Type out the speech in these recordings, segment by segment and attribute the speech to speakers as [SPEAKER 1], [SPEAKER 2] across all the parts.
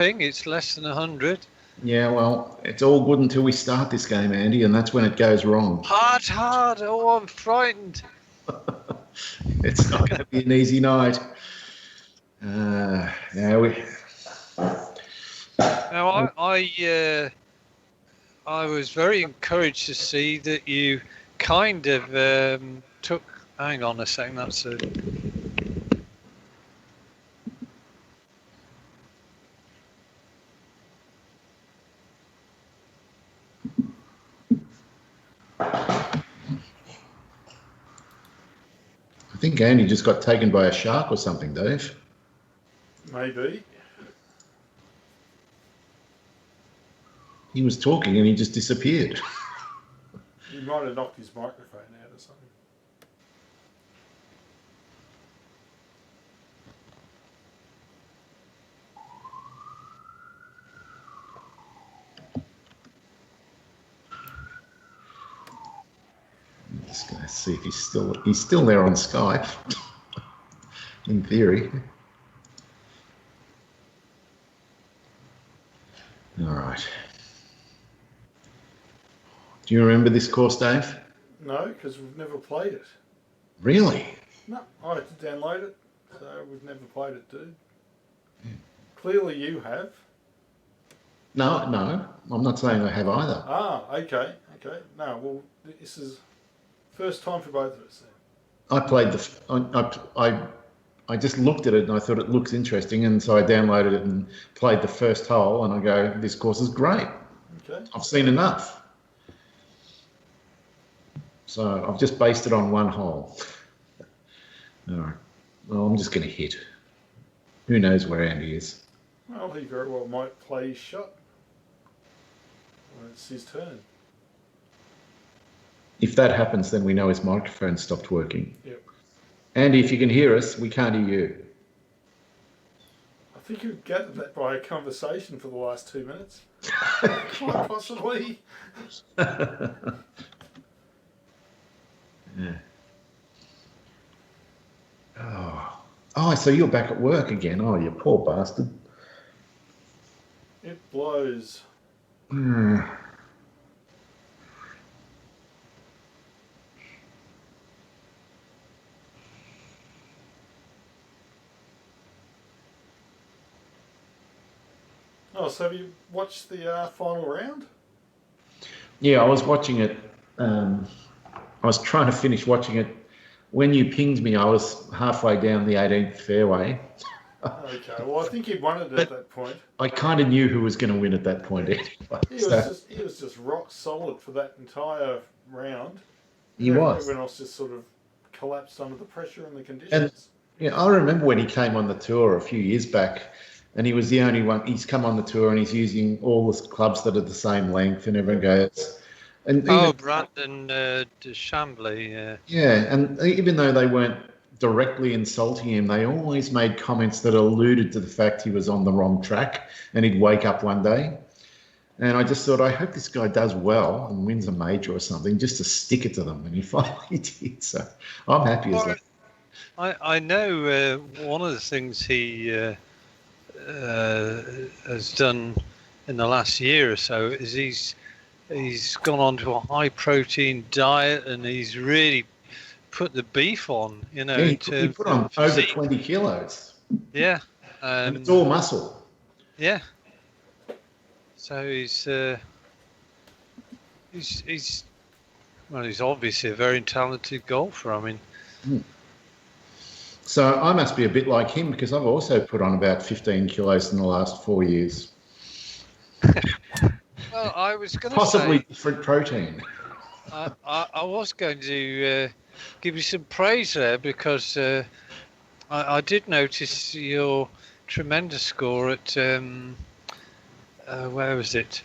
[SPEAKER 1] thing. It's less than 100.
[SPEAKER 2] Yeah, well, it's all good until we start this game, Andy, and that's when it goes wrong.
[SPEAKER 1] Hard. Oh, I'm frightened.
[SPEAKER 2] It's not going to be an easy night. Yeah,
[SPEAKER 1] Now, I was very encouraged to see that you kind of took. Hang on a second. That's a.
[SPEAKER 2] I think Andy just got taken by a shark or something, Dave.
[SPEAKER 3] Maybe.
[SPEAKER 2] He was talking and he just disappeared.
[SPEAKER 3] He might have knocked his microphone out or something.
[SPEAKER 2] Just going to see if he's still there on Skype, in theory. All right. Do you remember this course, Dave?
[SPEAKER 3] No, because we've never played it.
[SPEAKER 2] Really?
[SPEAKER 3] No, I had to download it, so we've never played it, dude. Yeah. Clearly you have.
[SPEAKER 2] No, I'm not saying I have either.
[SPEAKER 3] Ah, okay. No, well, this is first time for both of us then.
[SPEAKER 2] I played I just looked at it and I thought it looks interesting, and so I downloaded it and played the first hole, and I go, this course is great.
[SPEAKER 3] Okay.
[SPEAKER 2] I've seen enough. So I've just based it on one hole. All right. Well, I'm just going to hit. Who knows where Andy is?
[SPEAKER 3] Well, he very well might play his shot when it's his turn.
[SPEAKER 2] If that happens, then we know his microphone stopped working.
[SPEAKER 3] Yep.
[SPEAKER 2] Andy, if you can hear us, we can't hear you.
[SPEAKER 3] I think you've gathered that by a conversation for the last 2 minutes. Quite possibly.
[SPEAKER 2] Yeah. Oh, so you're back at work again. Oh, you poor bastard.
[SPEAKER 3] It blows. Oh, so have you watched the final round?
[SPEAKER 2] Yeah, I was watching it. I was trying to finish watching it. When you pinged me, I was halfway down the 18th fairway.
[SPEAKER 3] Okay, well, I think he won it at that point.
[SPEAKER 2] I kind of knew who was going to win at that point anyway.
[SPEAKER 3] He was just rock solid for that entire round.
[SPEAKER 2] He was.
[SPEAKER 3] Everyone else just sort of collapsed under the pressure and the conditions.
[SPEAKER 2] And yeah, I remember when he came on the tour a few years back, and he was the only one. He's come on the tour and he's using all the clubs that are the same length, and everyone goes. And
[SPEAKER 1] Brandon de Chambly.
[SPEAKER 2] Yeah, and even though they weren't directly insulting him, they always made comments that alluded to the fact he was on the wrong track and he'd wake up one day. And I just thought, I hope this guy does well and wins a major or something, just to stick it to them. And he finally did. So I'm happy as that.
[SPEAKER 1] I know one of the things he has done in the last year or so is he's gone on to a high protein diet, and he's really put the beef on, you know.
[SPEAKER 2] Yeah, he put on over 20 kilos.
[SPEAKER 1] Yeah.
[SPEAKER 2] And it's all muscle.
[SPEAKER 1] Yeah. So he's obviously a very talented golfer. I mean.
[SPEAKER 2] So I must be a bit like him, because I've also put on about 15 kilos in the last 4 years.
[SPEAKER 1] Well, I was going to
[SPEAKER 2] possibly different protein.
[SPEAKER 1] I was going to give you some praise there, because I did notice your tremendous score at where was it?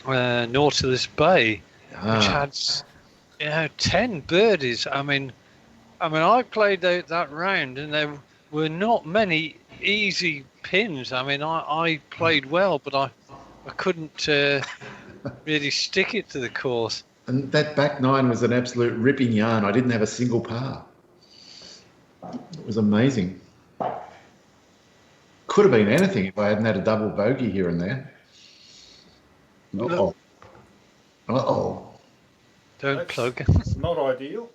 [SPEAKER 1] Nautilus Bay, which had 10 birdies. I mean, I played that round, and there were not many easy pins. I mean, I played well, but I couldn't really stick it to the course.
[SPEAKER 2] And that back nine was an absolute ripping yarn. I didn't have a single par. It was amazing. Could have been anything if I hadn't had a double bogey here and there. Uh-oh. Uh-oh.
[SPEAKER 1] Don't
[SPEAKER 3] That's
[SPEAKER 1] plug.
[SPEAKER 3] not ideal.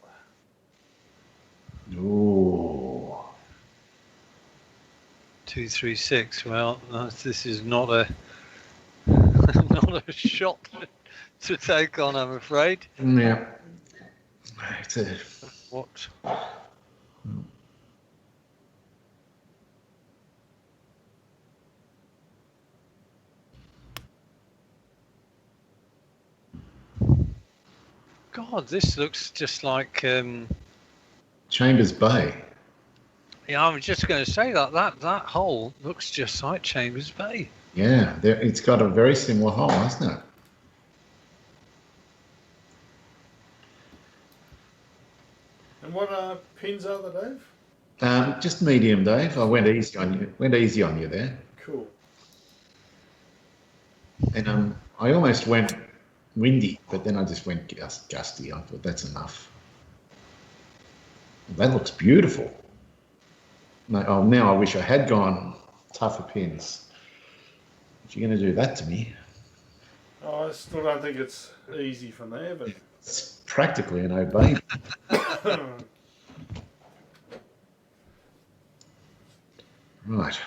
[SPEAKER 2] Ooh.
[SPEAKER 1] 236. Well, this is not a not a shot to take on, I'm afraid.
[SPEAKER 2] Yeah. It's a...
[SPEAKER 1] What? God, this looks just like.
[SPEAKER 2] Chambers Bay.
[SPEAKER 1] Yeah, I was just going to say that hole looks just like Chambers Bay.
[SPEAKER 2] Yeah, it's got a very similar hole, hasn't it?
[SPEAKER 3] And what pins are they, Dave?
[SPEAKER 2] Just medium, Dave. I went easy on you. Went easy on you there.
[SPEAKER 3] Cool.
[SPEAKER 2] And I almost went windy, but then I just went gusty. I thought that's enough. That looks beautiful. Now I wish I had gone tougher pins. If you're going to do that to me,
[SPEAKER 3] I still don't think it's easy from there, but
[SPEAKER 2] it's practically an obey. Right.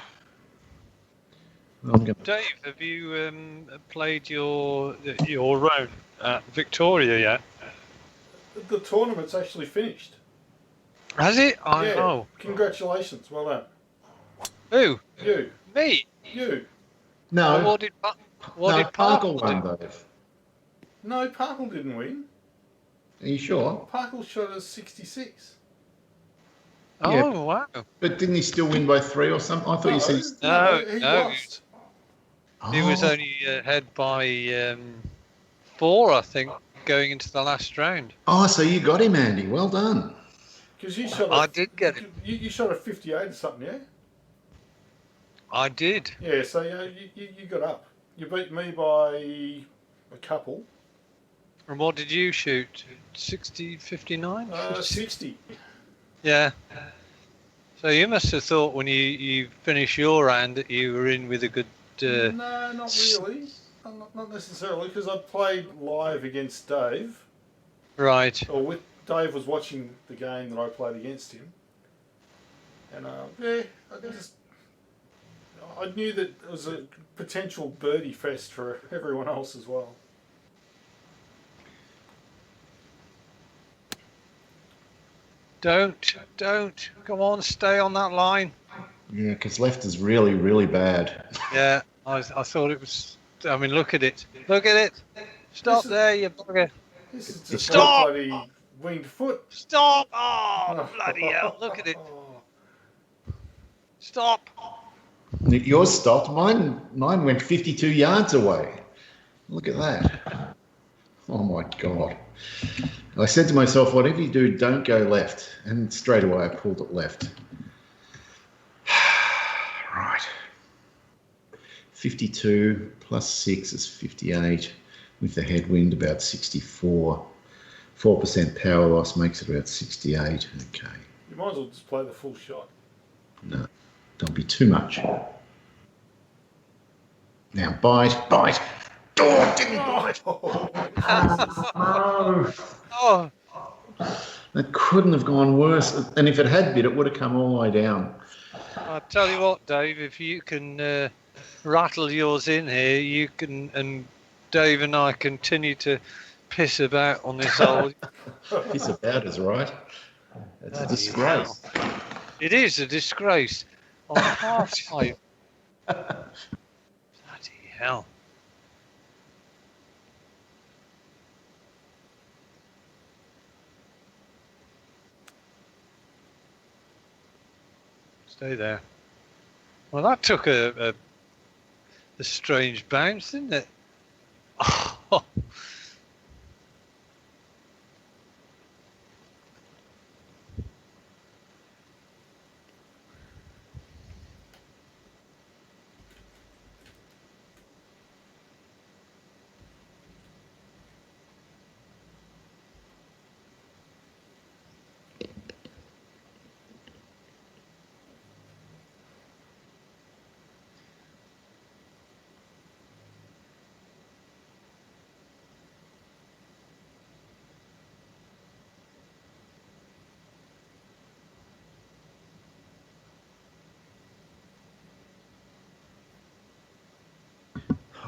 [SPEAKER 2] Well, I'm gonna...
[SPEAKER 1] Dave, have you played your round at Victoria yet?
[SPEAKER 3] the tournament's actually finished.
[SPEAKER 1] Has it?
[SPEAKER 3] Yeah.
[SPEAKER 1] Oh.
[SPEAKER 3] Congratulations. Well done.
[SPEAKER 1] Who?
[SPEAKER 3] You.
[SPEAKER 1] Me?
[SPEAKER 3] You.
[SPEAKER 2] No,
[SPEAKER 1] What did
[SPEAKER 2] Parkle
[SPEAKER 1] Parkle
[SPEAKER 2] won,
[SPEAKER 1] do?
[SPEAKER 2] Dave.
[SPEAKER 3] No, Parkle didn't win.
[SPEAKER 2] Are you sure?
[SPEAKER 3] Parkle shot a 66.
[SPEAKER 1] Oh,
[SPEAKER 2] Yeah.
[SPEAKER 1] wow.
[SPEAKER 2] But didn't he still win by 3 or something? I thought you said...
[SPEAKER 3] He
[SPEAKER 1] No.
[SPEAKER 3] lost.
[SPEAKER 1] He was only ahead by 4, I think, going into the last round.
[SPEAKER 2] Oh, so you got him, Andy. Well done.
[SPEAKER 3] Because you shot
[SPEAKER 1] I did get it.
[SPEAKER 3] You shot a 58 or something, yeah?
[SPEAKER 1] I did.
[SPEAKER 3] Yeah, so you got up. You beat me by a couple.
[SPEAKER 1] And what did you shoot? 60, 59?
[SPEAKER 3] 60.
[SPEAKER 1] Yeah. So you must have thought when you finished your round that you were in with a good...
[SPEAKER 3] No, not really. Not necessarily, because I played live against Dave.
[SPEAKER 1] Right.
[SPEAKER 3] Or Dave was watching the game that I played against him. And I knew that it was a potential birdie fest for everyone else as well.
[SPEAKER 1] Don't. Come on, stay on that line.
[SPEAKER 2] Yeah, because left is really, really bad.
[SPEAKER 1] Yeah, I thought it was... I mean, look at it. Look at it. Stop there, you bugger.
[SPEAKER 3] This is just
[SPEAKER 1] Stop!
[SPEAKER 3] a bloody winged foot.
[SPEAKER 1] Stop! Oh, bloody hell. Look at it. Stop.
[SPEAKER 2] Yours stopped. Mine went 52 yards away. Look at that. Oh, my God. I said to myself, whatever you do, don't go left. And straight away I pulled it left. Right. 52 plus 6 is 58. With the headwind, about 64. 4% power loss makes it about 68. Okay.
[SPEAKER 3] You might as well just play the full shot.
[SPEAKER 2] No, don't be too much. Now bite. Oh, didn't bite. No.
[SPEAKER 1] Oh,
[SPEAKER 2] That couldn't have gone worse. And if it had bit, it would have come all the way down.
[SPEAKER 1] I'll tell you what, Dave, if you can rattle yours in here, you can, and Dave and I continue to piss about on this old...
[SPEAKER 2] Piss about is right. It's a disgrace.
[SPEAKER 1] It is a disgrace. On half pipe. Bloody hell. Stay there. Well, that took a strange bounce, didn't it? Oh.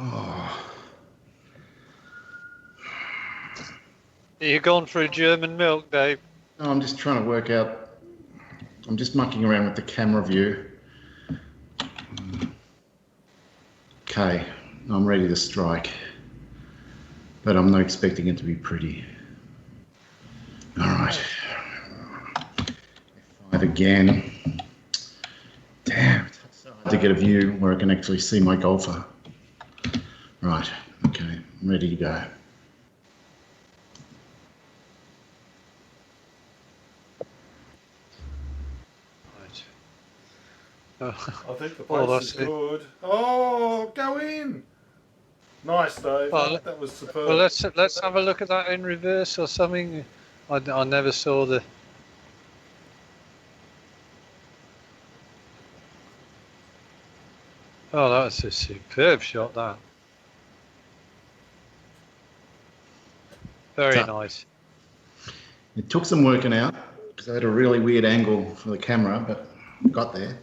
[SPEAKER 2] Oh,
[SPEAKER 1] You gone for a German milk, Dave?
[SPEAKER 2] I'm just trying to work out. I'm just mucking around with the camera view. Okay, I'm ready to strike. But I'm not expecting it to be pretty. All right. F5 again. Damn, it's so hard to get a view where I can actually see my golfer. Right, okay, I'm ready to go.
[SPEAKER 1] Right.
[SPEAKER 3] I think the
[SPEAKER 1] Oh,
[SPEAKER 3] place is
[SPEAKER 1] that's it.
[SPEAKER 3] good. Oh, go in. Nice, Dave.
[SPEAKER 1] Well,
[SPEAKER 3] That was superb.
[SPEAKER 1] well, let's have a look at that in reverse or something. I never saw the. Oh, that was a superb shot. That. Very nice.
[SPEAKER 2] It took some working out because I had a really weird angle for the camera, but got there.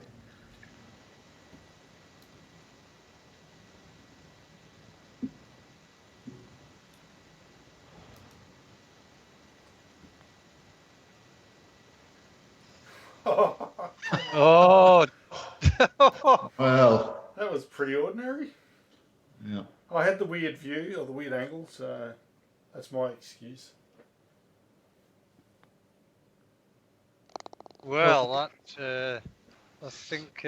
[SPEAKER 1] Oh.
[SPEAKER 2] Well,
[SPEAKER 3] That was pretty ordinary.
[SPEAKER 2] yeah.
[SPEAKER 3] I had the weird view or the weird angle, so that's my excuse.
[SPEAKER 1] Well, I think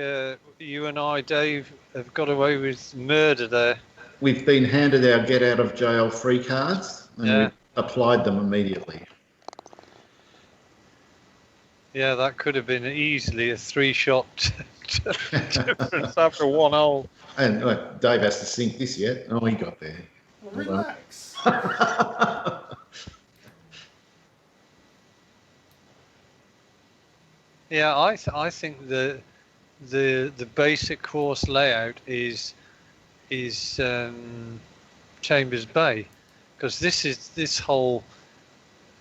[SPEAKER 1] you and I, Dave, have got away with murder there.
[SPEAKER 2] We've been handed our get out of jail free cards and we applied them immediately.
[SPEAKER 1] Yeah, that could have been easily a 3-shot difference after 1 hole.
[SPEAKER 2] And Dave has to sink this yet. Oh, he got there.
[SPEAKER 3] Well, relax.
[SPEAKER 1] Yeah, I think the basic course layout is Chambers Bay, because this hole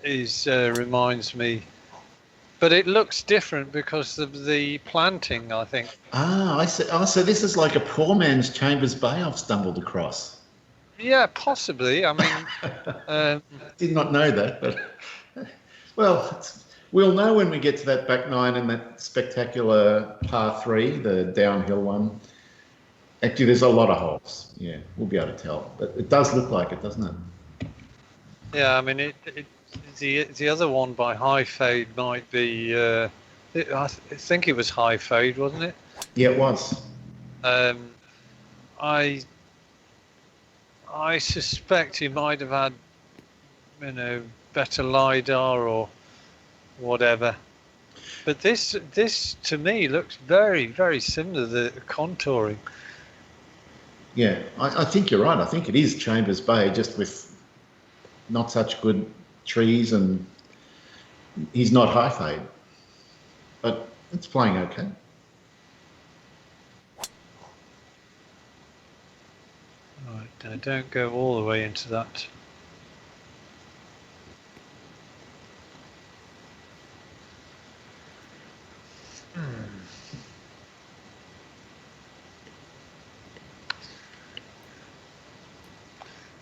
[SPEAKER 1] is reminds me, but it looks different because of the planting, I think.
[SPEAKER 2] I see. Oh, so this is like a poor man's Chambers Bay I've stumbled across.
[SPEAKER 1] Yeah, possibly. I mean,
[SPEAKER 2] Did not know that, but well, we'll know when we get to that back nine and that spectacular par 3, the downhill one. Actually, there's a lot of holes. Yeah, we'll be able to tell. But it does look like it, doesn't it?
[SPEAKER 1] yeah, I mean, the other one by High Fade might be. I think it was High Fade, wasn't it?
[SPEAKER 2] Yeah, it was.
[SPEAKER 1] I suspect he might have had, better lidar or whatever. But this to me looks very, very similar, the contouring.
[SPEAKER 2] Yeah, I think you're right. I think it is Chambers Bay, just with not such good trees, and he's not High Fade, but it's playing okay.
[SPEAKER 1] Right, now don't go all the way into that.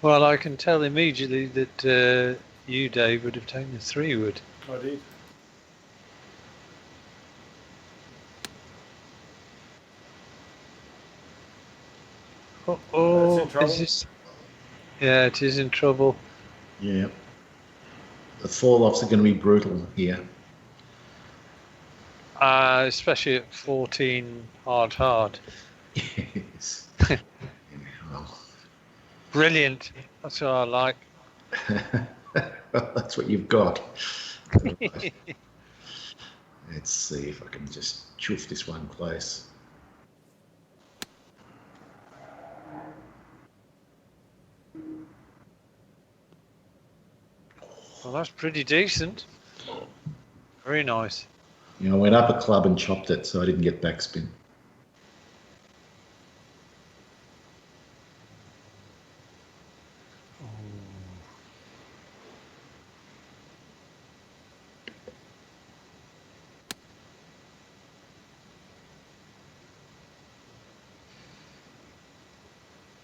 [SPEAKER 1] Well, I can tell immediately that you, Dave, would have taken the 3-wood.
[SPEAKER 3] I did.
[SPEAKER 1] Oh,
[SPEAKER 3] in trouble.
[SPEAKER 1] is this? Yeah, it is in trouble.
[SPEAKER 2] Yeah, the fall-offs are going to be brutal here.
[SPEAKER 1] Especially at 14 hard.
[SPEAKER 2] Yes. Well,
[SPEAKER 1] Brilliant. That's what I like.
[SPEAKER 2] that's what you've got. Right. Let's see if I can just chuff this one close.
[SPEAKER 1] Well, that's pretty decent. Very nice.
[SPEAKER 2] You know, I went up a club and chopped it, so I didn't get backspin.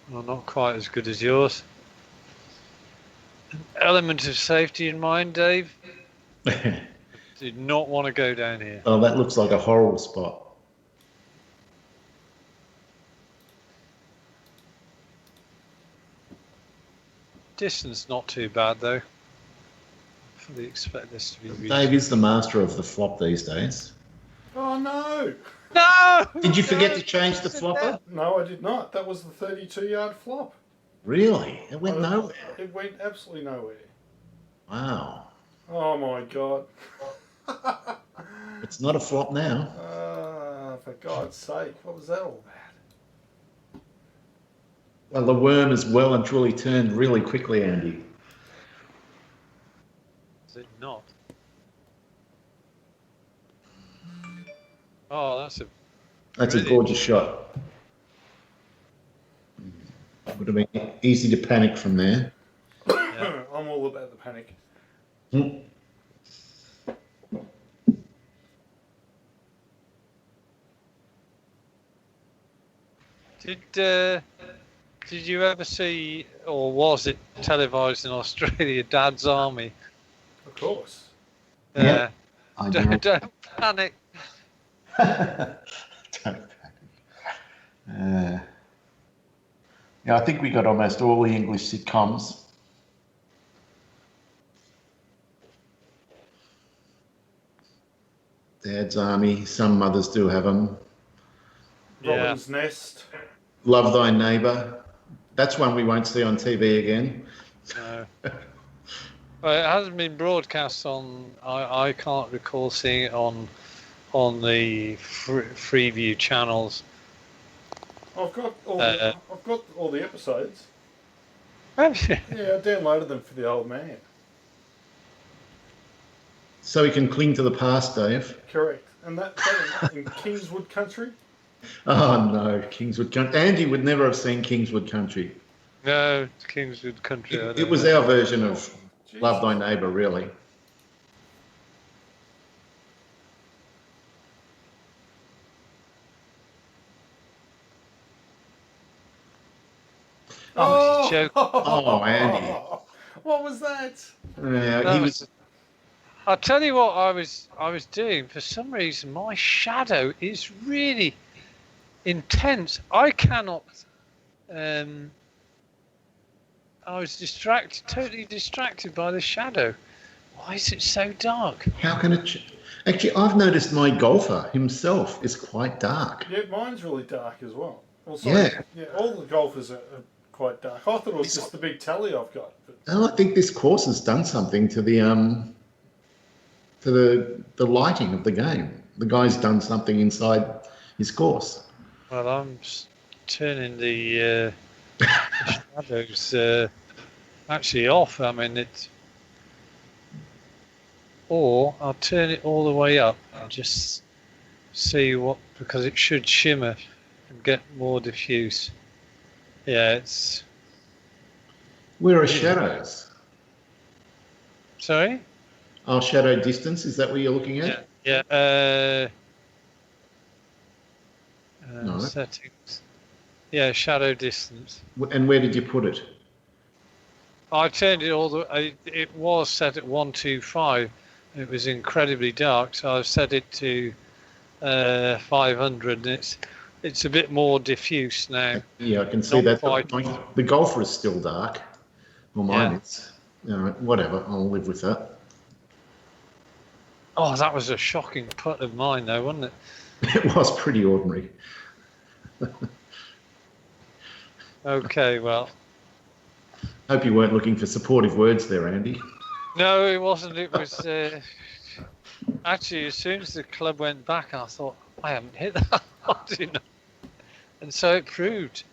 [SPEAKER 1] Well, not quite as good as yours. Element of safety in mind, Dave. Did not want to go down here.
[SPEAKER 2] Oh, that looks like a horrible spot.
[SPEAKER 1] Distance not too bad though. Fully expect this to be reasonable.
[SPEAKER 2] Dave is the master of the flop these days.
[SPEAKER 3] Oh no!
[SPEAKER 1] No!
[SPEAKER 2] Did you forget to change the flopper?
[SPEAKER 3] No, I did not. That was the 32-yard flop.
[SPEAKER 2] Really? It went nowhere.
[SPEAKER 3] It went absolutely nowhere.
[SPEAKER 2] Wow.
[SPEAKER 3] Oh my god.
[SPEAKER 2] It's not a flop now.
[SPEAKER 3] For God's sake, what was that all about?
[SPEAKER 2] Well, the worm has well and truly turned really quickly, Andy.
[SPEAKER 1] Is it not? Oh, that's
[SPEAKER 2] a gorgeous shot. Would have been easy to panic from there.
[SPEAKER 3] Yeah. I'm all about the panic.
[SPEAKER 1] Did you ever see, or was it televised in Australia, Dad's Army?
[SPEAKER 3] Of course.
[SPEAKER 2] Yeah.
[SPEAKER 1] Don't panic.
[SPEAKER 2] Don't panic. Yeah, I think we got almost all the English sitcoms. Dad's Army. Some mothers do have them.
[SPEAKER 3] Robin's Nest.
[SPEAKER 2] Love Thy Neighbour. That's one we won't see on TV again.
[SPEAKER 1] No. Well, it hasn't been broadcast on. I can't recall seeing it on the Freeview channels.
[SPEAKER 3] I've got all the episodes.
[SPEAKER 1] Have you?
[SPEAKER 3] Yeah, I downloaded them for the old man.
[SPEAKER 2] So we can cling to the past, Dave.
[SPEAKER 3] Correct. And that in Kingswood Country.
[SPEAKER 2] Oh no, Kingswood Country. Andy would never have seen Kingswood Country.
[SPEAKER 1] No, Kingswood Country.
[SPEAKER 2] It was our version of Love Thy Neighbour, really.
[SPEAKER 1] Oh, joke.
[SPEAKER 2] Oh, Andy.
[SPEAKER 3] What was that?
[SPEAKER 2] Yeah, he was.
[SPEAKER 1] I'll tell you what I was doing. For some reason, my shadow is really intense. I cannot. I was totally distracted by the shadow. Why is it so dark?
[SPEAKER 2] How can it? Actually, I've noticed my golfer himself is quite dark.
[SPEAKER 3] Yeah, mine's really dark as well. Sorry. Yeah, all the golfers are quite dark. I thought it was just the big tally I've got. But...
[SPEAKER 2] And I think this course has done something to the lighting of the game. The guy's done something inside his course.
[SPEAKER 1] Well, I'm turning the shadows actually off. I mean, or I'll turn it all the way up and just see because it should shimmer and get more diffuse. Yeah, it's.
[SPEAKER 2] Where are shadows?
[SPEAKER 1] Sorry?
[SPEAKER 2] Oh, shadow distance, is that what you're looking at?
[SPEAKER 1] Yeah.
[SPEAKER 2] No.
[SPEAKER 1] Settings. Yeah, shadow distance.
[SPEAKER 2] And where did you put it?
[SPEAKER 1] I turned it it was set at 125. It was incredibly dark, so I've set it to 500, and it's a bit more diffuse now.
[SPEAKER 2] Yeah, I can see
[SPEAKER 1] Not
[SPEAKER 2] that.
[SPEAKER 1] quite.
[SPEAKER 2] The golfer is still dark. Well, mine is. Whatever, I'll live with that.
[SPEAKER 1] Oh, that was a shocking putt of mine, though, wasn't it?
[SPEAKER 2] It was pretty ordinary.
[SPEAKER 1] Okay, well.
[SPEAKER 2] Hope you weren't looking for supportive words there, Andy.
[SPEAKER 1] No, it wasn't. It was actually, as soon as the club went back, I thought, I haven't hit that hard enough. And so it proved.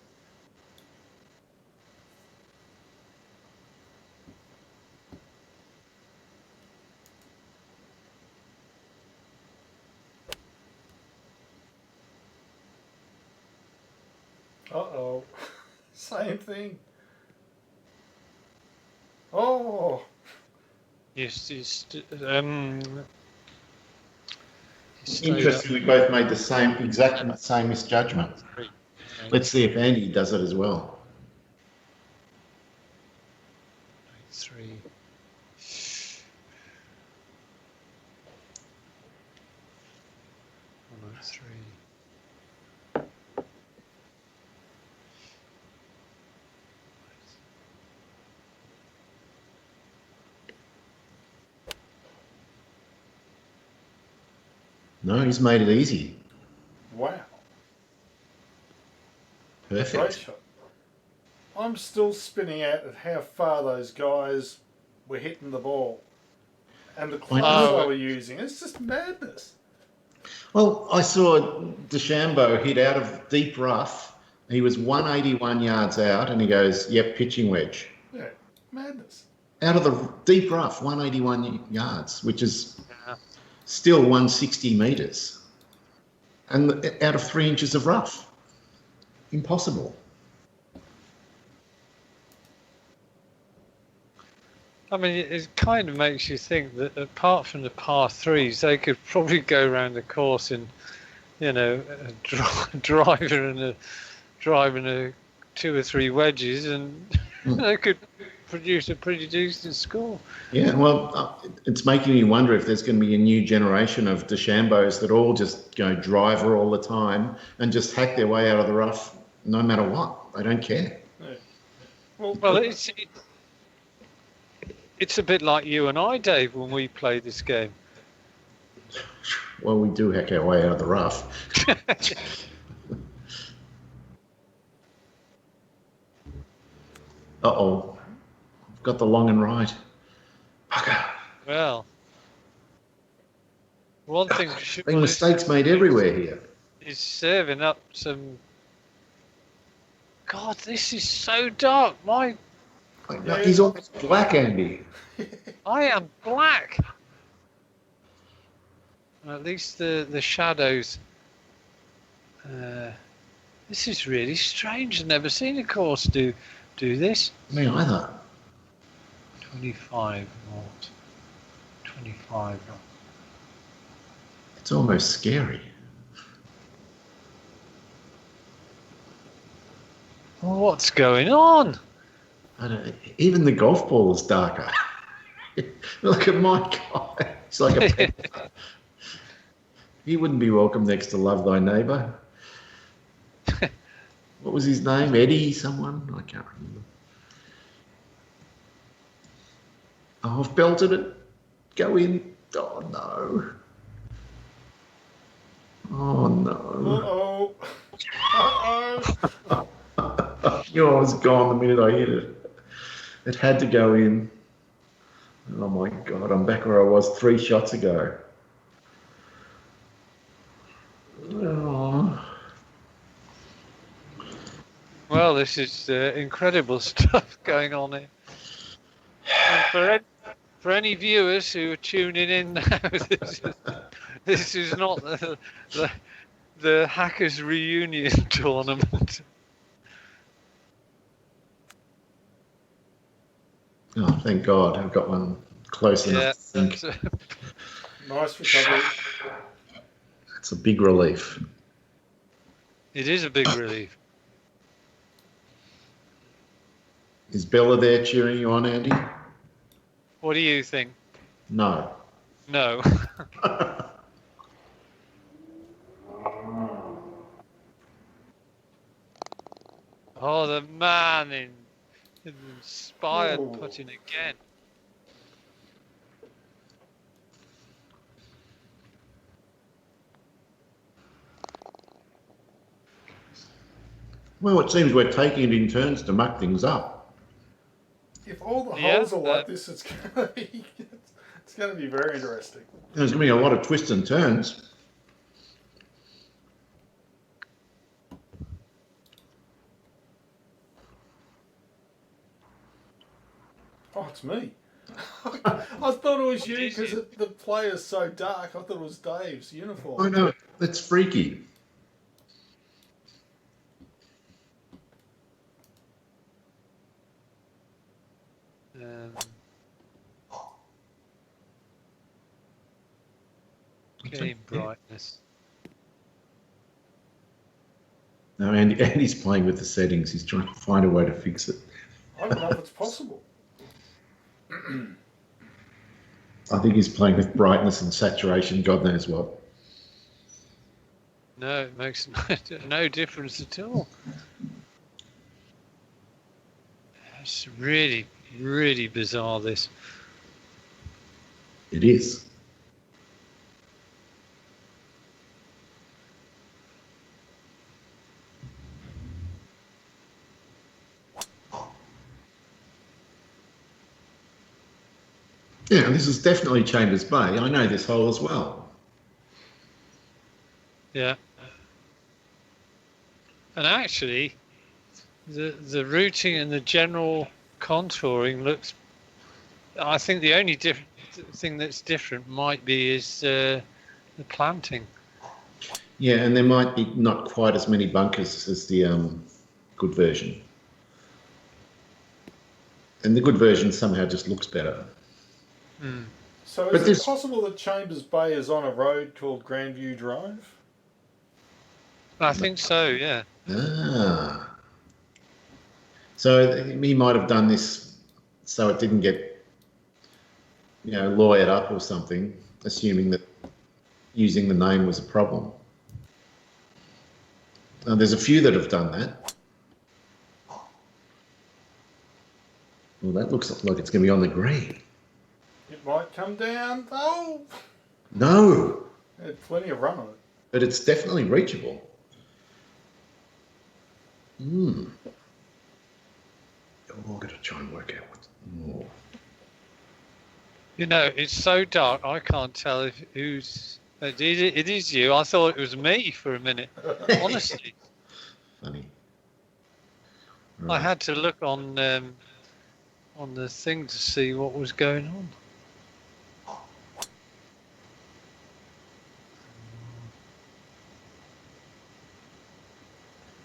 [SPEAKER 3] Uh-oh. Same thing. Oh.
[SPEAKER 2] Interesting, we both made exactly the same misjudgment. Let's see if Andy does it as well.
[SPEAKER 1] 3. One and 3.
[SPEAKER 2] No, he's made it easy.
[SPEAKER 3] Wow.
[SPEAKER 2] Perfect.
[SPEAKER 3] Great shot. I'm still spinning out at how far those guys were hitting the ball and the clubs they were using. It's just madness.
[SPEAKER 2] Well, I saw DeChambeau hit out of deep rough. He was 181 yards out, and he goes, "Yep, pitching wedge."
[SPEAKER 3] Yeah, madness.
[SPEAKER 2] Out of the deep rough, 181 yards, which is still 160 metres, and out of 3 inches of rough. Impossible.
[SPEAKER 1] I mean, it kind of makes you think that apart from the par 3s, they could probably go around the course in, you know, driving a 2 or 3 wedges, and they could produce a pretty decent score.
[SPEAKER 2] Yeah, well, it's making me wonder if there's going to be a new generation of DeChambeaus that all just go driver all the time and just hack their way out of the rough no matter what. They don't care.
[SPEAKER 3] Yeah.
[SPEAKER 1] Well, it's a bit like you and I, Dave, when we play this game.
[SPEAKER 2] Well, we do hack our way out of the rough. Uh-oh. I've got the long and right. Bugger.
[SPEAKER 1] Well, one thing
[SPEAKER 2] mistakes made everywhere here.
[SPEAKER 1] Is serving up some. God, this is so dark.
[SPEAKER 2] He's almost black, Andy.
[SPEAKER 1] I am black. At least the shadows. This is really strange. I've never seen a course do this.
[SPEAKER 2] Me either.
[SPEAKER 1] 25 volt. 25 volt.
[SPEAKER 2] It's almost scary.
[SPEAKER 1] What's going on?
[SPEAKER 2] Even the golf ball is darker. Look at my guy. He's like a pet. He wouldn't be welcome next to Love Thy Neighbour. What was his name? Eddie someone? I can't remember. Oh, I've belted it. Go in. Oh, no. Oh, no.
[SPEAKER 3] Uh-oh.
[SPEAKER 2] I was gone the minute I hit it. It had to go in. Oh, my God. I'm back where I was 3 shots ago. Oh.
[SPEAKER 1] Well, this is incredible stuff going on here. And for any viewers who are tuning in now, this is not the Hackers Reunion tournament.
[SPEAKER 2] Oh, thank God. I've got one close enough to think.
[SPEAKER 3] Nice recovery.
[SPEAKER 2] It's a big relief.
[SPEAKER 1] It is a big relief.
[SPEAKER 2] Is Bella there cheering you on, Andy?
[SPEAKER 1] What do you think?
[SPEAKER 2] No.
[SPEAKER 1] No. Oh, the man in inspired putting again.
[SPEAKER 2] Well, it seems we're taking it in turns to muck things up.
[SPEAKER 3] If all the holes are like this, it's going to be very interesting.
[SPEAKER 2] There's going to be a lot of twists and turns.
[SPEAKER 3] Oh, it's me. I thought it was you because the player's so dark. I thought it was Dave's uniform.
[SPEAKER 2] I know. That's freaky.
[SPEAKER 1] Game brightness.
[SPEAKER 2] No, Andy's playing with the settings. He's trying to find a way to fix it.
[SPEAKER 3] I don't know if it's possible.
[SPEAKER 2] I think he's playing with brightness and saturation, God knows what.
[SPEAKER 1] No, it makes no difference at all. It's really, really bizarre, this.
[SPEAKER 2] It is. Yeah, this is definitely Chambers Bay. I know this hole as well.
[SPEAKER 1] Yeah. And actually, the routing and the general contouring looks. I think the only thing that's different might be is the planting.
[SPEAKER 2] Yeah, and there might be not quite as many bunkers as the good version. And the good version somehow just looks better.
[SPEAKER 1] Mm.
[SPEAKER 3] So is it possible that Chambers Bay is on a road called Grandview Drive?
[SPEAKER 1] I think so, yeah.
[SPEAKER 2] Ah. So he might have done this so it didn't get, lawyered up or something, assuming that using the name was a problem. There's a few that have done that. Well, that looks like it's going to be on the green.
[SPEAKER 3] It might come down, though.
[SPEAKER 2] No.
[SPEAKER 3] There's plenty of run on it.
[SPEAKER 2] But it's definitely reachable. Oh, I've got to try and work out what. Oh.
[SPEAKER 1] It's so dark, I can't tell if who's. It is you. I thought it was me for a minute. Honestly.
[SPEAKER 2] Funny.
[SPEAKER 1] Right. I had to look on the thing to see what was going on.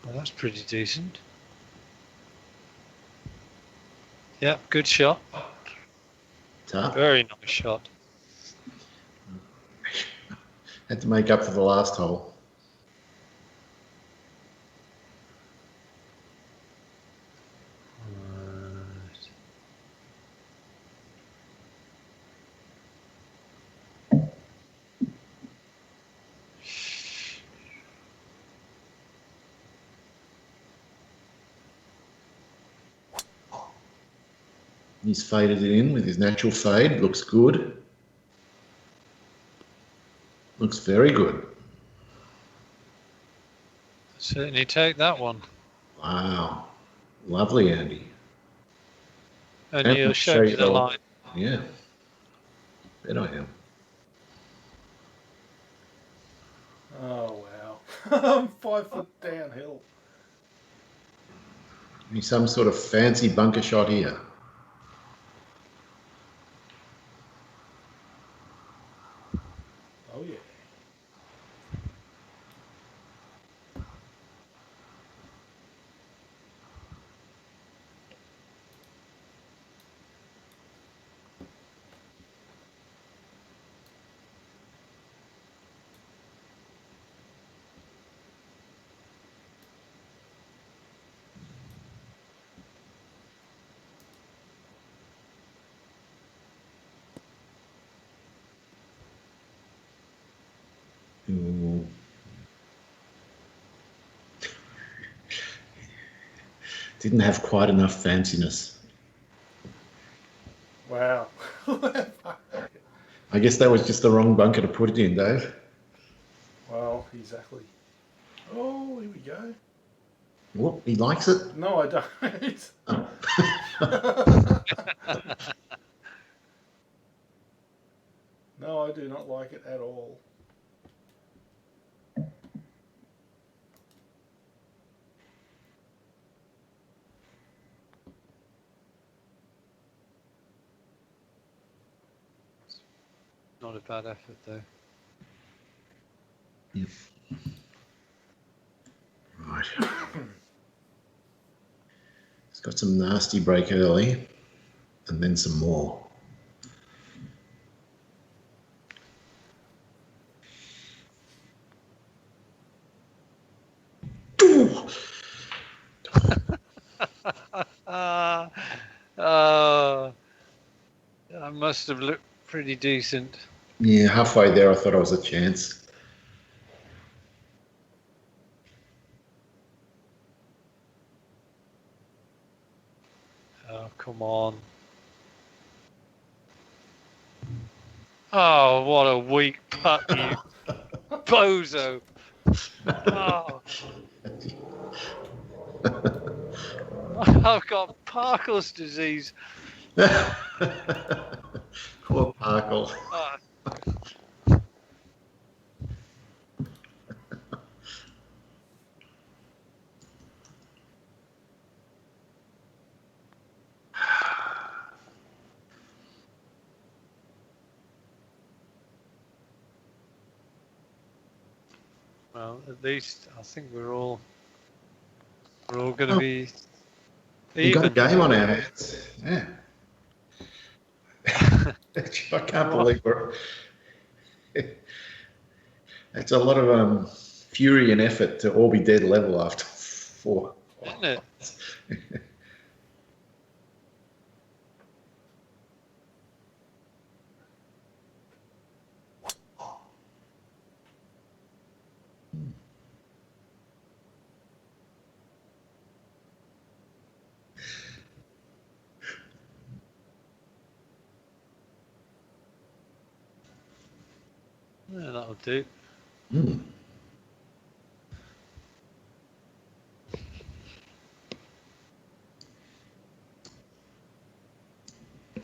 [SPEAKER 1] Well, that's pretty decent. Yeah, good shot.
[SPEAKER 2] Tough.
[SPEAKER 1] Very nice shot.
[SPEAKER 2] Had to make up for the last hole. He's faded it in with his natural fade. Looks good. Looks very good.
[SPEAKER 1] Certainly take that one.
[SPEAKER 2] Wow. Lovely, Andy.
[SPEAKER 1] And you'll show me the line.
[SPEAKER 2] Yeah. Bet I am.
[SPEAKER 3] Oh, wow. I'm 5 foot downhill.
[SPEAKER 2] Give me some sort of fancy bunker shot here.
[SPEAKER 3] Oh, yeah.
[SPEAKER 2] Ooh. Didn't have quite enough fanciness.
[SPEAKER 3] Wow.
[SPEAKER 2] I guess that was just the wrong bunker to put it in, Dave.
[SPEAKER 3] Well, exactly. Oh, here we go.
[SPEAKER 2] What? He likes it?
[SPEAKER 3] No, I don't.
[SPEAKER 2] Oh.
[SPEAKER 3] No, I do not like it at all.
[SPEAKER 1] Not a bad effort, though.
[SPEAKER 2] Yep. Right. It's got some nasty break early, and then some more.
[SPEAKER 1] must have looked pretty decent.
[SPEAKER 2] Yeah, halfway there, I thought I was a chance.
[SPEAKER 1] Oh, come on. Oh, what a weak putt, you bozo. Oh. I've got Parker's disease.
[SPEAKER 2] Poor Parkle.
[SPEAKER 1] Oh. Well, at least I think we're all going to be
[SPEAKER 2] We've got a
[SPEAKER 1] even.
[SPEAKER 2] game on our hands. Yeah. I can't believe we're. It's a lot of fury and effort to all be dead level after 4.
[SPEAKER 1] Isn't it? Yeah, that'll do.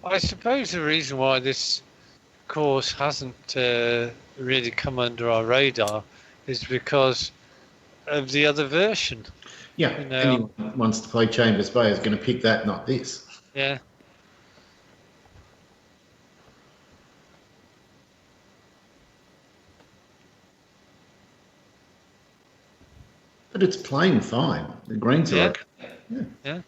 [SPEAKER 1] I suppose the reason why this course hasn't really come under our radar is because of the other version.
[SPEAKER 2] Yeah,
[SPEAKER 1] You know,
[SPEAKER 2] anyone who wants to play Chambers Bay is going to pick that, not this.
[SPEAKER 1] Yeah.
[SPEAKER 2] But it's playing fine. The greens are okay.
[SPEAKER 1] Yeah.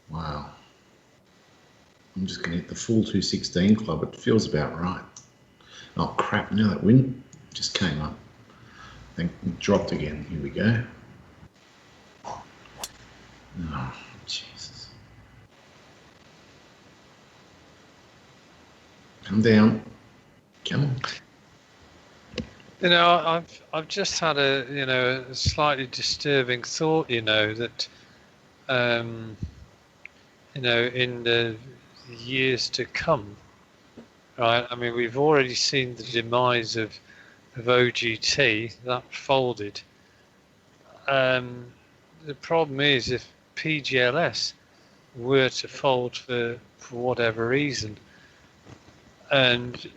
[SPEAKER 2] Wow. I'm just going to hit the full 216 club. It feels about right. Oh, crap. Now that wind just came up. I think it dropped again. Here we go. Oh, Jesus. Come down. Come on.
[SPEAKER 1] You know, I've just had a slightly disturbing thought. That in the years to come, right? I mean, we've already seen the demise of OGT that folded. The problem is if PGLS were to fold for whatever reason, and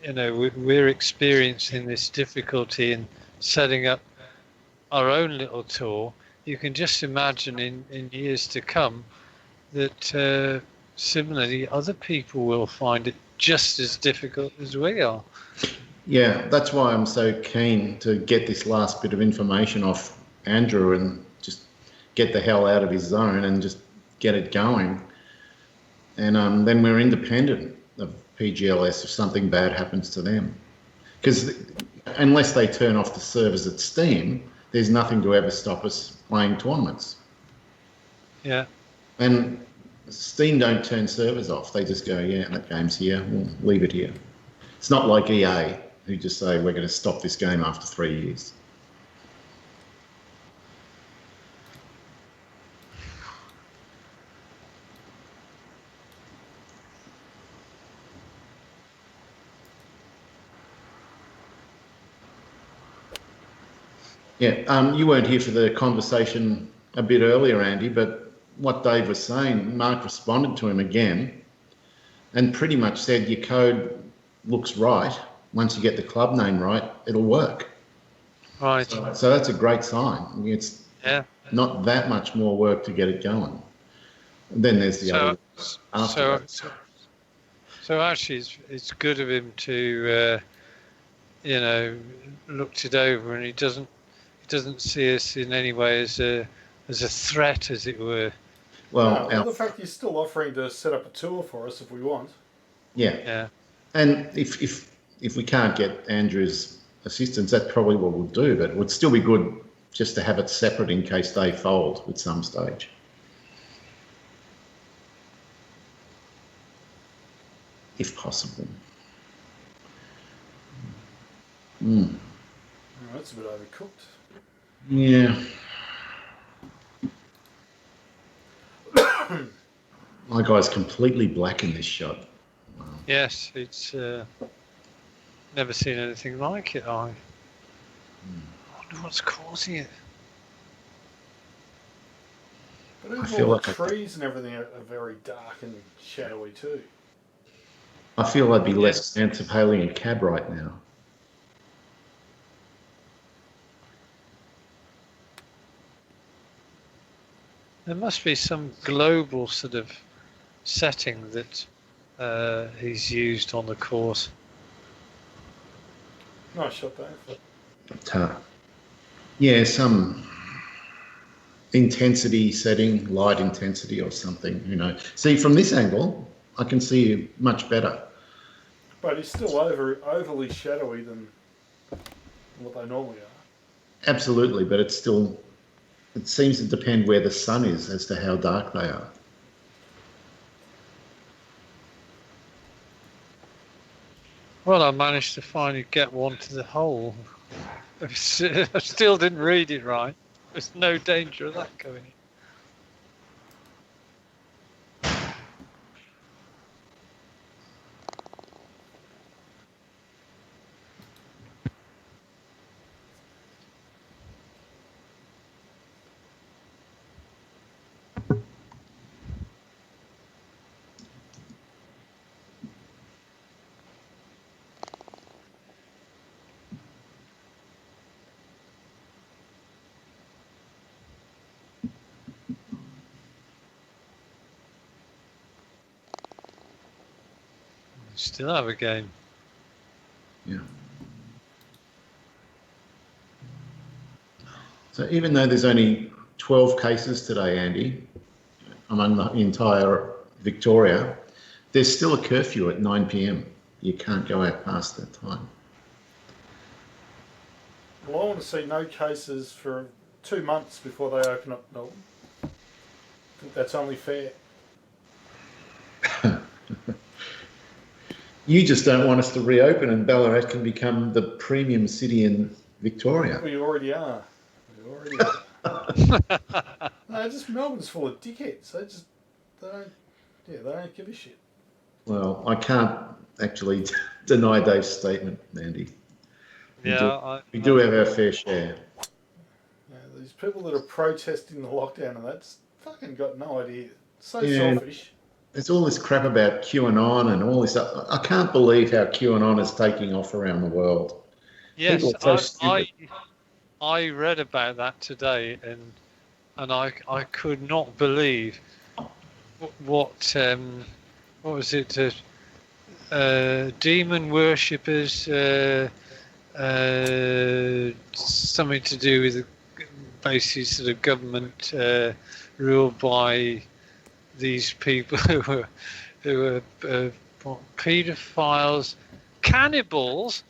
[SPEAKER 1] we're experiencing this difficulty in setting up our own little tour, you can just imagine in years to come that similarly other people will find it just as difficult as we are.
[SPEAKER 2] Yeah, that's why I'm so keen to get this last bit of information off Andrew and just get the hell out of his zone and just get it going. And then we're independent of PGLS if something bad happens to them. Because unless they turn off the servers at Steam, there's nothing to ever stop us playing tournaments.
[SPEAKER 1] Yeah.
[SPEAKER 2] And Steam don't turn servers off. They just go, yeah, that game's here, we'll leave it here. It's not like EA, who just say, we're going to stop this game after 3 years. Yeah, you weren't here for the conversation a bit earlier, Andy, but what Dave was saying, Mark responded to him again and pretty much said your code looks right. Once you get the club name right, it'll work.
[SPEAKER 1] Right.
[SPEAKER 2] So that's a great sign. It's not that much more work to get it going. And then there's the other after that.
[SPEAKER 1] So actually, it's good of him to looked it over, and he doesn't see us in any way as a threat, as it were.
[SPEAKER 3] Well, the fact he's still offering to set up a tour for us if we want.
[SPEAKER 2] Yeah. And if we can't get Andrew's assistance, that's probably what we'll do. But it would still be good just to have it separate in case they fold at some stage. If possible.
[SPEAKER 3] That's a bit overcooked.
[SPEAKER 2] Yeah. My guy's completely black in this shot. Wow.
[SPEAKER 1] Yes, it's never seen anything like it. I wonder what's causing it.
[SPEAKER 3] But I feel like the trees and everything are very dark and shadowy too.
[SPEAKER 2] I feel I'd be less chance of hailing a cab right now.
[SPEAKER 1] There must be some global sort of setting that he's used on the course.
[SPEAKER 3] Nice shot, Dave.
[SPEAKER 2] But, some intensity setting, light intensity or something, See, from this angle, I can see you much better.
[SPEAKER 3] But he's still overly shadowy than what they normally are.
[SPEAKER 2] Absolutely, but it seems to depend where the sun is as to how dark they are.
[SPEAKER 1] Well, I managed to finally get one to the hole. I still didn't read it right. There's no danger of that going in. Still have a game.
[SPEAKER 2] Yeah. So even though there's only 12 cases today, Andy, among the entire Victoria, there's still a curfew at 9 p.m. You can't go out past that time.
[SPEAKER 3] Well, I want to see no cases for 2 months before they open up Melbourne. I think that's only fair.
[SPEAKER 2] You just don't want us to reopen and Ballarat can become the premium city in Victoria.
[SPEAKER 3] We already are. No, just Melbourne's full of dickheads. They don't give a shit.
[SPEAKER 2] Well, I can't actually deny Dave's statement, Andy. We do have our fair share.
[SPEAKER 3] Yeah, these people that are protesting the lockdown and that's fucking got no idea. Selfish.
[SPEAKER 2] There's all this crap about QAnon and all this stuff. I can't believe how QAnon is taking off around the world.
[SPEAKER 1] Yes, I read about that today, and I could not believe what was it? Demon worshippers, something to do with basically sort of government ruled by these people who are paedophiles, cannibals.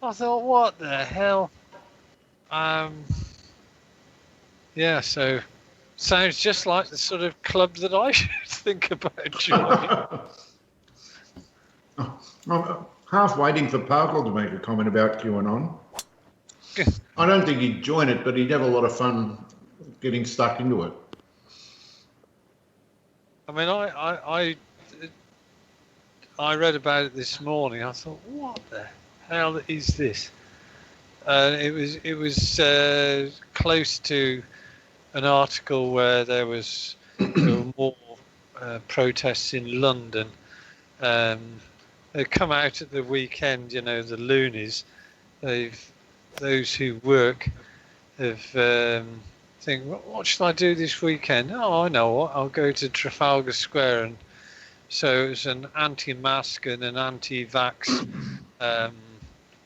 [SPEAKER 1] I thought, what the hell? So sounds just like the sort of club that I should think about joining.
[SPEAKER 2] I'm half waiting for Parkle to make a comment about QAnon. I don't think he'd join it, but he'd have a lot of fun getting stuck into it.
[SPEAKER 1] I mean, I read about it this morning. I thought, what the hell is this? It was close to an article where there were more protests in London. They come out at the weekend. The loonies. They've those who work have think, what should I do this weekend? Oh, I know what. I'll go to Trafalgar Square, and so it's an anti-mask and an anti-vax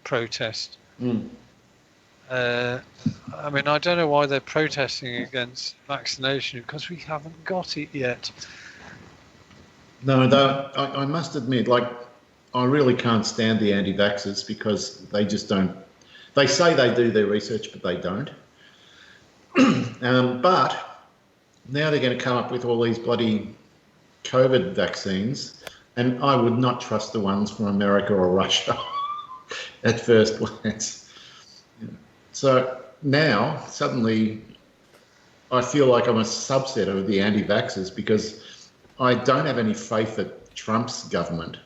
[SPEAKER 1] protest.
[SPEAKER 2] Mm.
[SPEAKER 1] I mean, I don't know why they're protesting against vaccination, because we haven't got it yet.
[SPEAKER 2] No, though, I must admit, like, I really can't stand the anti-vaxxers because they just don't. They say they do their research, but they don't. But now they're going to come up with all these bloody COVID vaccines, and I would not trust the ones from America or Russia at first glance. So now, suddenly, I feel like I'm a subset of the anti-vaxxers because I don't have any faith that Trump's government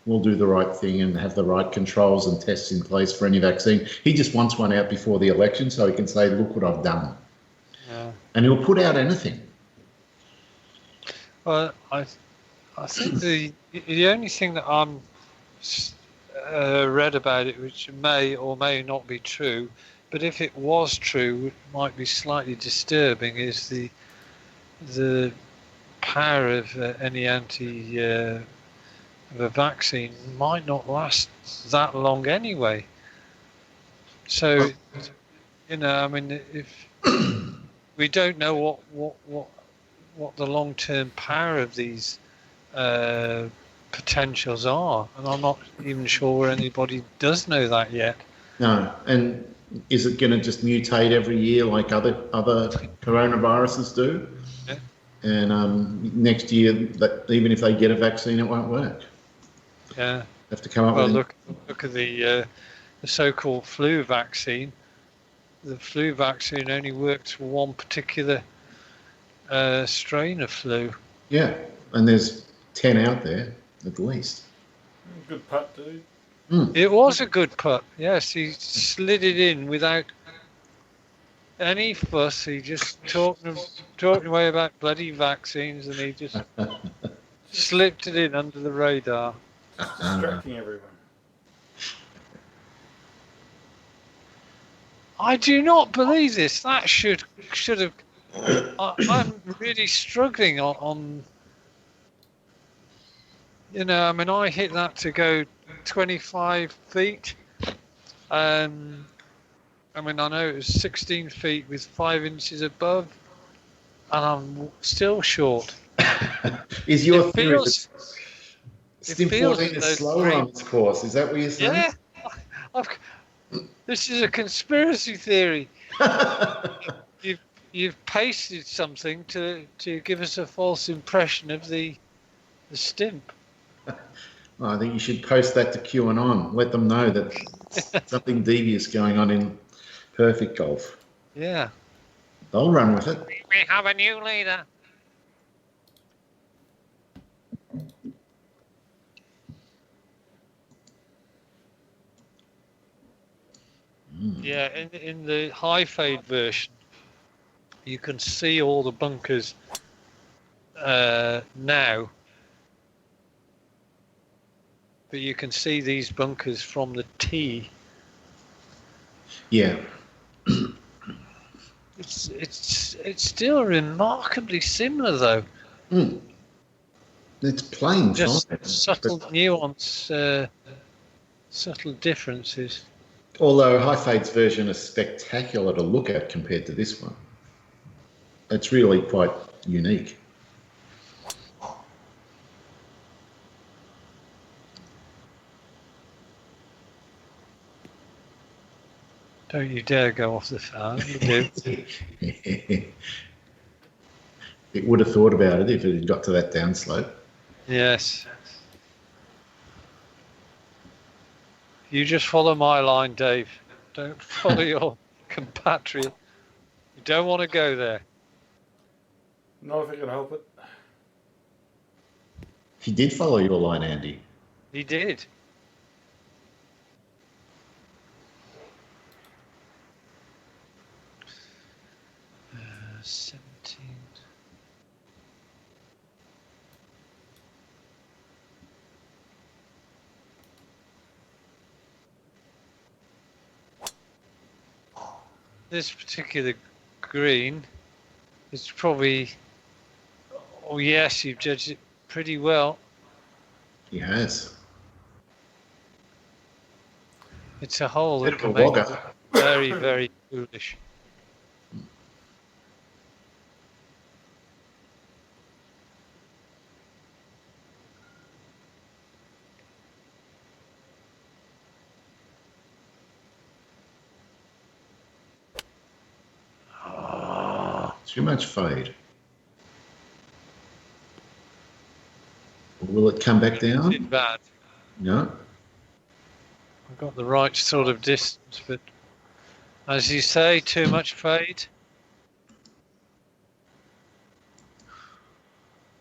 [SPEAKER 2] will do the right thing and have the right controls and tests in place for any vaccine. He just wants one out before the election so he can say, look what I've done.
[SPEAKER 1] Yeah.
[SPEAKER 2] And he'll put out anything.
[SPEAKER 1] Well, I think the only thing that I'm read about it, which may or may not be true, but if it was true, it might be slightly disturbing, is the power of any of a vaccine might not last that long anyway. So, you know, I mean, if we don't know what the long-term power of these potentials are, and I'm not even sure anybody does know that yet.
[SPEAKER 2] No, and is it going to just mutate every year like other coronaviruses do?
[SPEAKER 1] Yeah.
[SPEAKER 2] And next year, even if they get a vaccine, it won't work.
[SPEAKER 1] Yeah.
[SPEAKER 2] Have to come up
[SPEAKER 1] Well,
[SPEAKER 2] with.
[SPEAKER 1] look at the so-called flu vaccine. The flu vaccine only worked for one particular strain of flu.
[SPEAKER 2] Yeah, and there's 10 out there at least.
[SPEAKER 3] Good putt, dude.
[SPEAKER 1] It was a good putt. Yes, he slid it in without any fuss. He just talking away about bloody vaccines, and he just slipped it in under the radar.
[SPEAKER 3] Just distracting everyone.
[SPEAKER 1] I do not believe this. That should have. I'm really struggling on. You know, I mean, I hit that to go 25 feet. I mean, I know it was 16 feet with 5 inches above, and I'm still short.
[SPEAKER 2] Is your
[SPEAKER 1] It
[SPEAKER 2] theory
[SPEAKER 1] feels-
[SPEAKER 2] that Stim
[SPEAKER 1] feels
[SPEAKER 2] 14 is
[SPEAKER 1] as though
[SPEAKER 2] slower on its course? Is that what you're saying?
[SPEAKER 1] Yeah, this is a conspiracy theory. You've pasted something to give us a false impression of the stimp.
[SPEAKER 2] I think you should post that to QAnon. Let them know that something devious going on in Perfect Golf.
[SPEAKER 1] Yeah.
[SPEAKER 2] They'll run with it.
[SPEAKER 1] We have a new leader. Yeah, in the high fade version, you can see all the bunkers now, but you can see these bunkers from the tee.
[SPEAKER 2] Yeah.
[SPEAKER 1] It's still remarkably similar though.
[SPEAKER 2] It's plain
[SPEAKER 1] Just
[SPEAKER 2] fine.
[SPEAKER 1] subtle nuance, subtle differences.
[SPEAKER 2] Although High Fade's version is spectacular to look at compared to this one. It's really quite unique.
[SPEAKER 1] Don't you dare go off the farm. You do.
[SPEAKER 2] It would have thought about it if it had got to that downslope.
[SPEAKER 1] Yes. You just follow my line, Dave. Don't follow your compatriot. You don't want to go there.
[SPEAKER 3] Not if I can help it.
[SPEAKER 2] He did follow your line, Andy.
[SPEAKER 1] He did. Uh, 17. this particular green is probably. Oh yes, you've judged it pretty well.
[SPEAKER 2] He has.
[SPEAKER 1] It's a hole that
[SPEAKER 2] Bit of
[SPEAKER 1] can
[SPEAKER 2] a
[SPEAKER 1] make
[SPEAKER 2] wogger.
[SPEAKER 1] it very, very foolish.
[SPEAKER 2] Too much fade. Will it come back
[SPEAKER 1] It's
[SPEAKER 2] down?
[SPEAKER 1] bad.
[SPEAKER 2] No.
[SPEAKER 1] I've got the right sort of distance, but as you say, too much fade.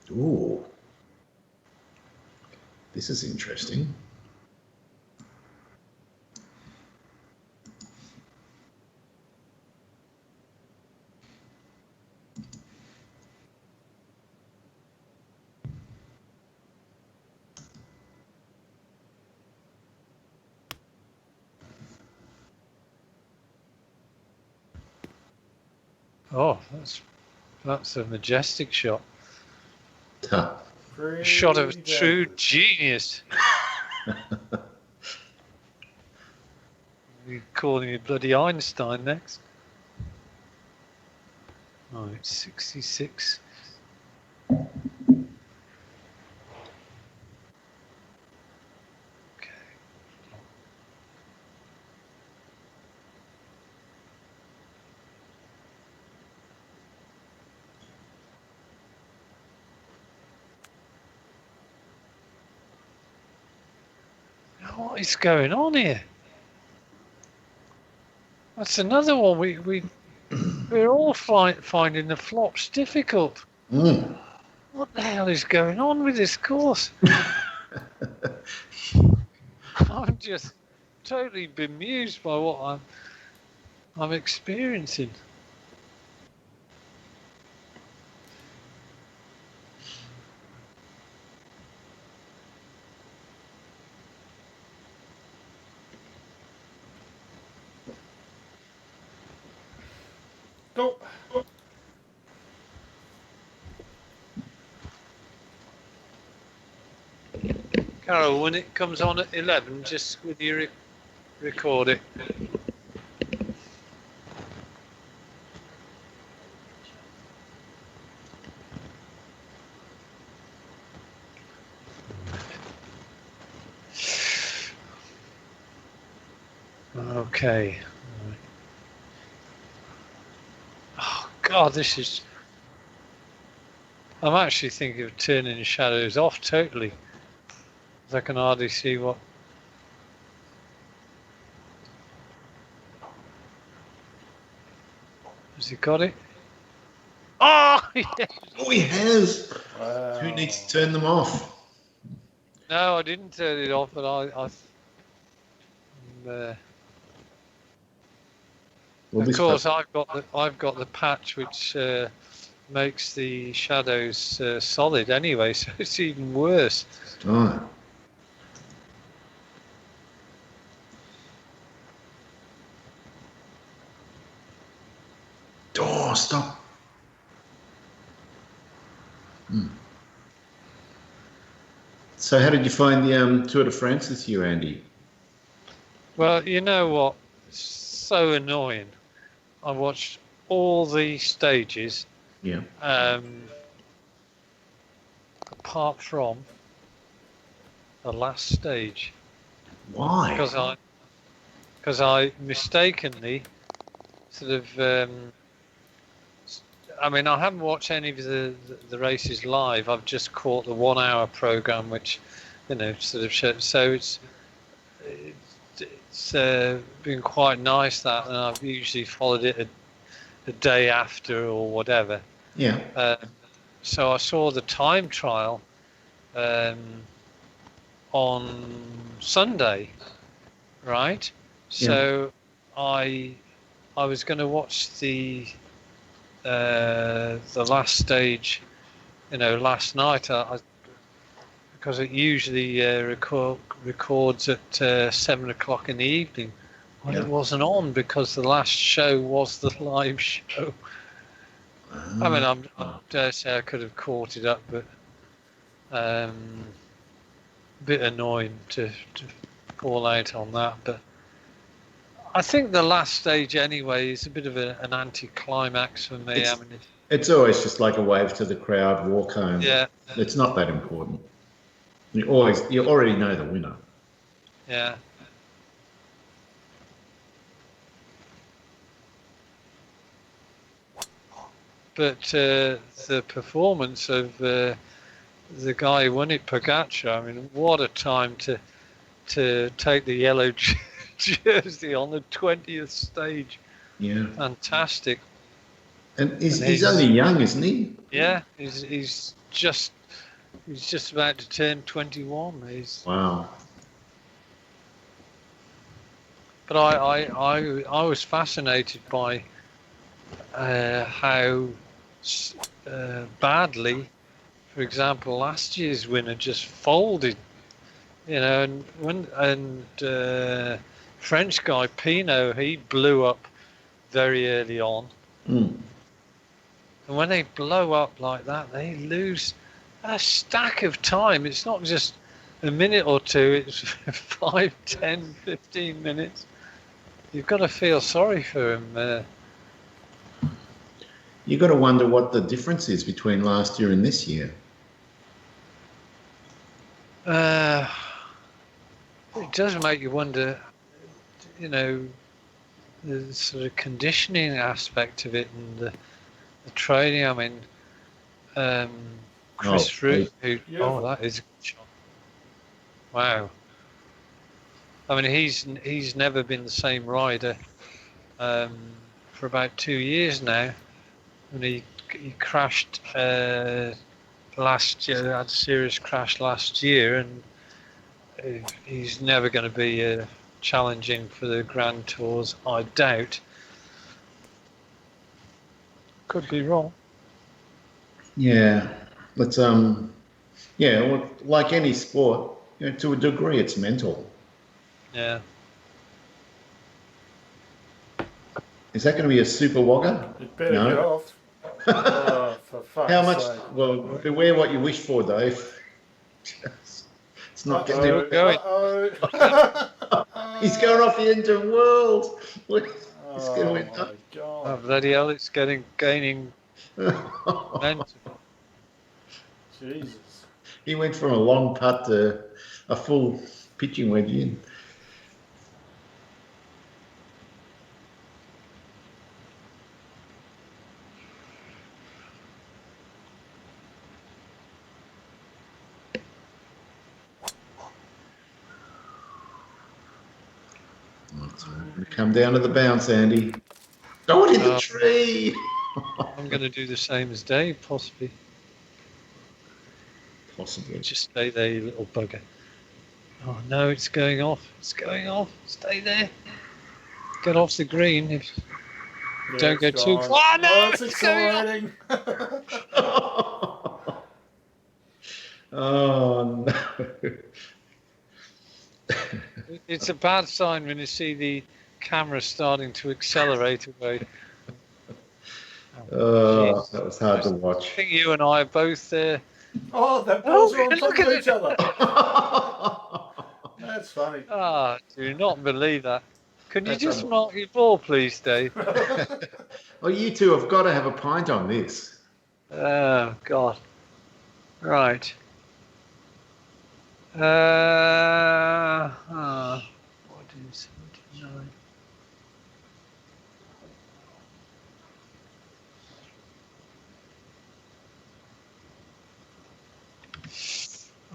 [SPEAKER 2] Ooh. This is interesting.
[SPEAKER 1] Oh, that's a majestic shot.
[SPEAKER 2] Huh.
[SPEAKER 1] A shot of
[SPEAKER 3] Pretty
[SPEAKER 1] true
[SPEAKER 3] dangerous.
[SPEAKER 1] genius. You're calling it bloody Einstein next. Oh, it's 66. Okay. What is going on here? That's another one. We're all finding the flops difficult.
[SPEAKER 2] Mm.
[SPEAKER 1] What the hell is going on with this course? I'm just totally bemused by what I'm experiencing.
[SPEAKER 3] Go.
[SPEAKER 1] Carol, when it comes on at 11, just with you record it. Okay. Oh God, this is. I'm actually thinking of turning the shadows off totally. I can hardly see what. Has he got it? Oh, yeah.
[SPEAKER 2] Oh, he has.
[SPEAKER 3] Wow.
[SPEAKER 2] Who needs to turn them off?
[SPEAKER 1] No, I didn't turn it off, but
[SPEAKER 2] Well,
[SPEAKER 1] of course, I've got the patch which makes the shadows solid anyway, so it's even worse.
[SPEAKER 2] Oh. Oh, stop. So how did you find the Tour de France this year, Andy?
[SPEAKER 1] Well, you know what? It's so annoying. I watched all the stages,
[SPEAKER 2] Yeah.
[SPEAKER 1] apart from the last stage,
[SPEAKER 2] Why?
[SPEAKER 1] because I mistakenly sort of. I mean, I haven't watched any of the races live. I've just caught the 1 hour program, which, sort of shows. So it's been quite nice that, and I've usually followed it a day after or whatever.
[SPEAKER 2] Yeah.
[SPEAKER 1] So I saw the time trial on Sunday, right? So I was going to watch the last stage, last night. Because it usually records at 7 o'clock in the evening Well,
[SPEAKER 2] Yeah.
[SPEAKER 1] it wasn't on because the last show was the live show. I mean, I dare say I could have caught it up, but a bit annoying to fall out on that. But I think the last stage anyway is a bit of an anti-climax for me. I mean,
[SPEAKER 2] it's always just like a wave to the crowd, walk home.
[SPEAKER 1] yeah,
[SPEAKER 2] It's not that important. You already know the winner.
[SPEAKER 1] yeah. But the performance of the guy who won it, Pogacar, I mean, what a time to take the yellow jersey on the 20th stage.
[SPEAKER 2] Yeah.
[SPEAKER 1] Fantastic.
[SPEAKER 2] And he's only young, isn't he?
[SPEAKER 1] Yeah, he's just about to turn 21.
[SPEAKER 2] Wow.
[SPEAKER 1] But I was fascinated by how badly, for example, last year's winner just folded. You know, and French guy Pinot, he blew up very early on.
[SPEAKER 2] Mm.
[SPEAKER 1] And when they blow up like that, they lose a stack of time. It's not just a minute or two, it's 5, 10, 15 minutes. You've got to feel sorry for him.
[SPEAKER 2] You got to wonder what the difference is between last year and this year.
[SPEAKER 1] It does make you wonder, you know, the sort of conditioning aspect of it and the training. I mean, Chris Froome, that is a good shot. Wow. I mean, he's never been the same rider for about 2 years now. And he crashed last year, had a serious crash last year, and he's never going to be challenging for the Grand Tours, I doubt. Could be wrong.
[SPEAKER 2] Yeah, but yeah, well, like any sport, you know, to a degree, it's mental.
[SPEAKER 1] Yeah.
[SPEAKER 2] Is that going to be a super wogger?
[SPEAKER 3] You better get off. Oh, for fuck's
[SPEAKER 2] How much?
[SPEAKER 3] sake.
[SPEAKER 2] Well, beware what you wish for, Dave. It's not getting
[SPEAKER 1] going.
[SPEAKER 2] He's going off the end of the world. He's
[SPEAKER 3] Oh
[SPEAKER 2] going
[SPEAKER 3] my
[SPEAKER 2] up.
[SPEAKER 1] Oh,
[SPEAKER 3] god.
[SPEAKER 1] bloody hell, it's gaining momentum.
[SPEAKER 3] Jesus.
[SPEAKER 2] He went from a long putt to a full pitching wedge in. Come down to the bounce, Andy. Don't hit the tree.
[SPEAKER 1] I'm going to do the same as Dave, possibly.
[SPEAKER 2] Possibly.
[SPEAKER 1] Just stay there, you little bugger. Oh no, it's going off. It's going off. Stay there. Get off the green. If don't go too close. Oh no,
[SPEAKER 3] it's exciting.
[SPEAKER 2] Oh no.
[SPEAKER 1] It's a bad sign when you see the camera starting to accelerate away.
[SPEAKER 2] Oh, that was hard to watch.
[SPEAKER 1] I think you and I are both there.
[SPEAKER 3] Oh, that balls are on top of each other. That's funny.
[SPEAKER 1] Ah, do not believe that. Can you just mark your ball, please, Dave?
[SPEAKER 2] Well, you two have got to have a pint on this.
[SPEAKER 1] Oh, God. Right. What is 79?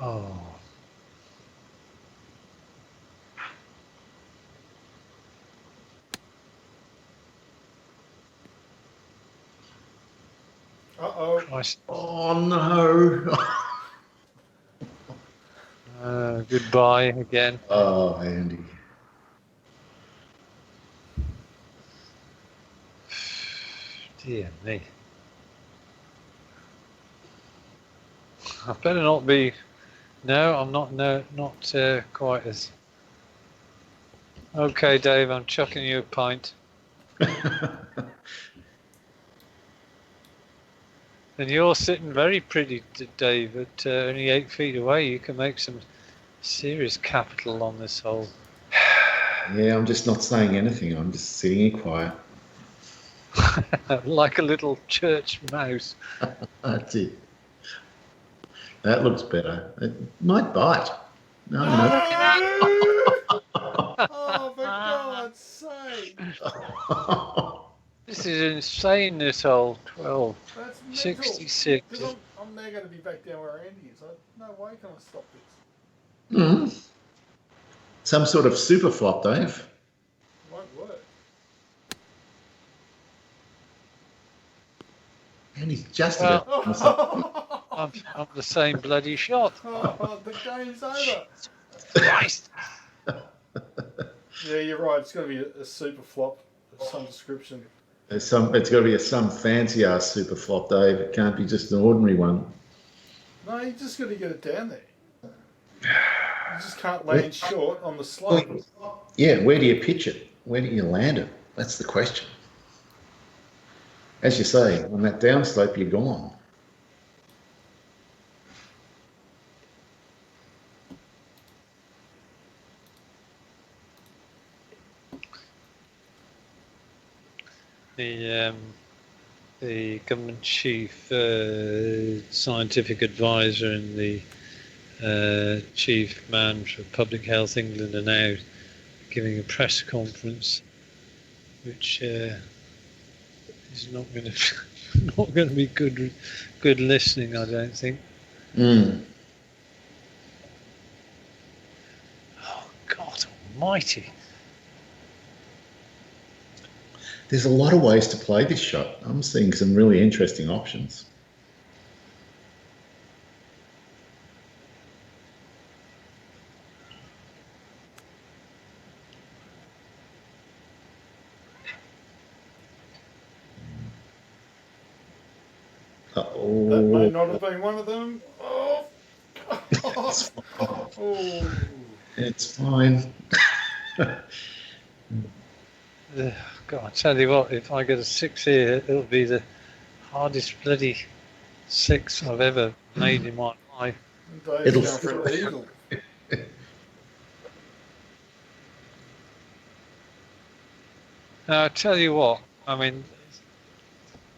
[SPEAKER 1] Oh.
[SPEAKER 3] Uh-oh.
[SPEAKER 1] Christ.
[SPEAKER 2] Oh no.
[SPEAKER 1] Goodbye again.
[SPEAKER 2] Oh, Andy.
[SPEAKER 1] Dear me. I better not be. No, I'm not. No, not quite as. Okay, Dave, I'm chucking you a pint. And you're sitting very pretty, Dave, at only 8 feet away. You can make some serious capital on this hole.
[SPEAKER 2] Yeah, I'm just not saying anything. I'm just sitting here quiet.
[SPEAKER 1] Like a little church mouse.
[SPEAKER 2] That's it. That looks better. It might bite. No, no.
[SPEAKER 3] Oh, for God's sake!
[SPEAKER 1] This is insane, this hole. 12.
[SPEAKER 3] That's mental.
[SPEAKER 1] 66.
[SPEAKER 3] Because I'm now going to be back down where Andy is. No way can I stop this.
[SPEAKER 2] Some sort of super flop, Dave.
[SPEAKER 3] Won't work.
[SPEAKER 2] And he's just
[SPEAKER 1] Well,
[SPEAKER 2] about.
[SPEAKER 1] I'm the same bloody shot.
[SPEAKER 3] Oh, the game's over.
[SPEAKER 1] Christ.
[SPEAKER 3] Yeah, you're right. It's got to be a super flop of some description.
[SPEAKER 2] It's got to be some fancy ass super flop, Dave. It can't be just an ordinary one.
[SPEAKER 3] No, you just got to get it down there. You just can't land short on the slope.
[SPEAKER 2] Yeah, where do you pitch it? Where do you land it? That's the question. As you say, on that downslope, you're gone.
[SPEAKER 1] The government chief scientific advisor and the chief man for Public Health England are now giving a press conference, which is not going to be good listening, I don't think. Oh God Almighty!
[SPEAKER 2] There's a lot of ways to play this shot. I'm seeing some really interesting options. Uh-oh.
[SPEAKER 3] That may not have been one of them. Oh,
[SPEAKER 2] It's fine.
[SPEAKER 3] oh.
[SPEAKER 2] It's fine.
[SPEAKER 1] God, I tell you what, if I get a 6 here, it'll be the hardest bloody 6 I've ever made in my life.
[SPEAKER 3] Dave's going for an eagle.
[SPEAKER 1] Now, I tell you what, I mean,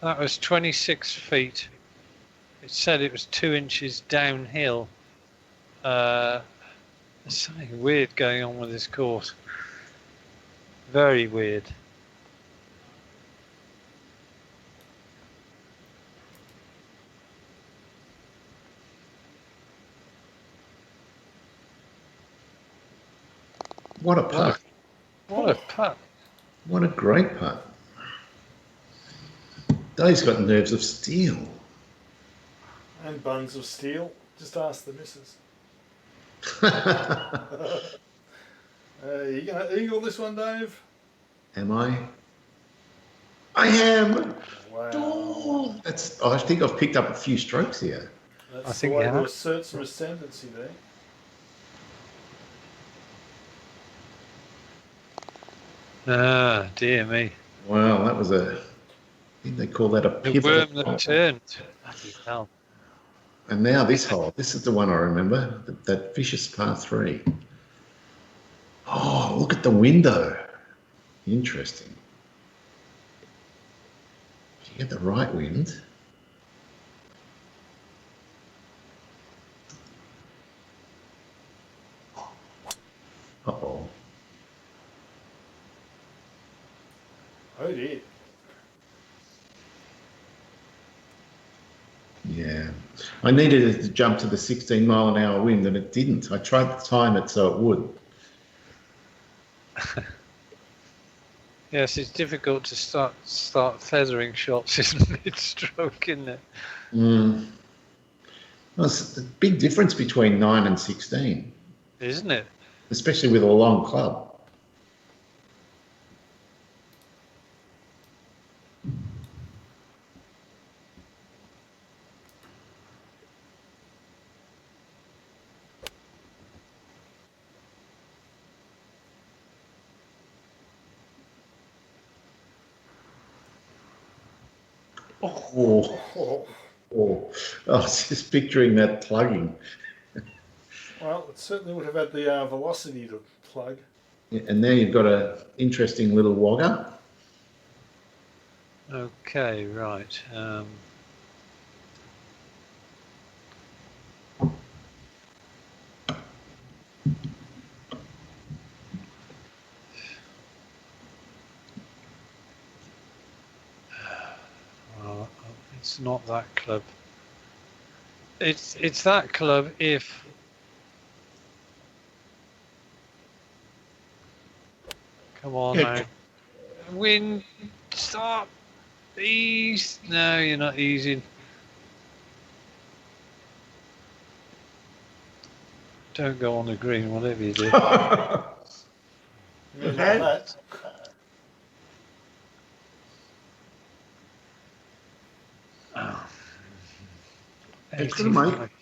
[SPEAKER 1] that was 26 feet. It said it was 2 inches downhill. There's something weird going on with this course. Very weird.
[SPEAKER 2] What a putt.
[SPEAKER 1] What a putt.
[SPEAKER 2] What a great putt. Dave's got nerves of steel.
[SPEAKER 3] And buns of steel. Just ask the missus. You going to eagle this one, Dave?
[SPEAKER 2] Am I? I am.
[SPEAKER 3] Wow.
[SPEAKER 2] Oh, I think I've picked up a few strokes here.
[SPEAKER 3] That's
[SPEAKER 1] I think
[SPEAKER 3] the way
[SPEAKER 1] you
[SPEAKER 3] to
[SPEAKER 1] have.
[SPEAKER 3] assert some ascendancy there.
[SPEAKER 1] Ah, dear me.
[SPEAKER 2] Wow, that was I think they call that a
[SPEAKER 1] The
[SPEAKER 2] pivot.
[SPEAKER 1] worm that turned. Bloody hell.
[SPEAKER 2] And now this hole. This is the one I remember. That vicious par 3. Oh, look at the window. Interesting. If you get the right wind. Uh-oh.
[SPEAKER 3] Oh dear.
[SPEAKER 2] Yeah. I needed it to jump to the 16-mile-an-hour wind, and it didn't. I tried to time it so it would.
[SPEAKER 1] Yes, it's difficult to start feathering shots in mid-stroke, isn't it?
[SPEAKER 2] Well, it's a big difference between 9 and 16,
[SPEAKER 1] Isn't it?
[SPEAKER 2] especially with a long club. Oh,
[SPEAKER 3] Oh,
[SPEAKER 2] oh. I was just picturing that plugging.
[SPEAKER 3] well, it certainly would have had the velocity to plug.
[SPEAKER 2] Yeah, and there you've got a interesting little wogger.
[SPEAKER 1] Okay, right. Well, it's not that club. It's that club if. Come on
[SPEAKER 2] Yeah.
[SPEAKER 1] now. Win. Stop. Ease. No, you're not easing. Don't go on the green, whatever you do.
[SPEAKER 3] Mean that.
[SPEAKER 1] Oh.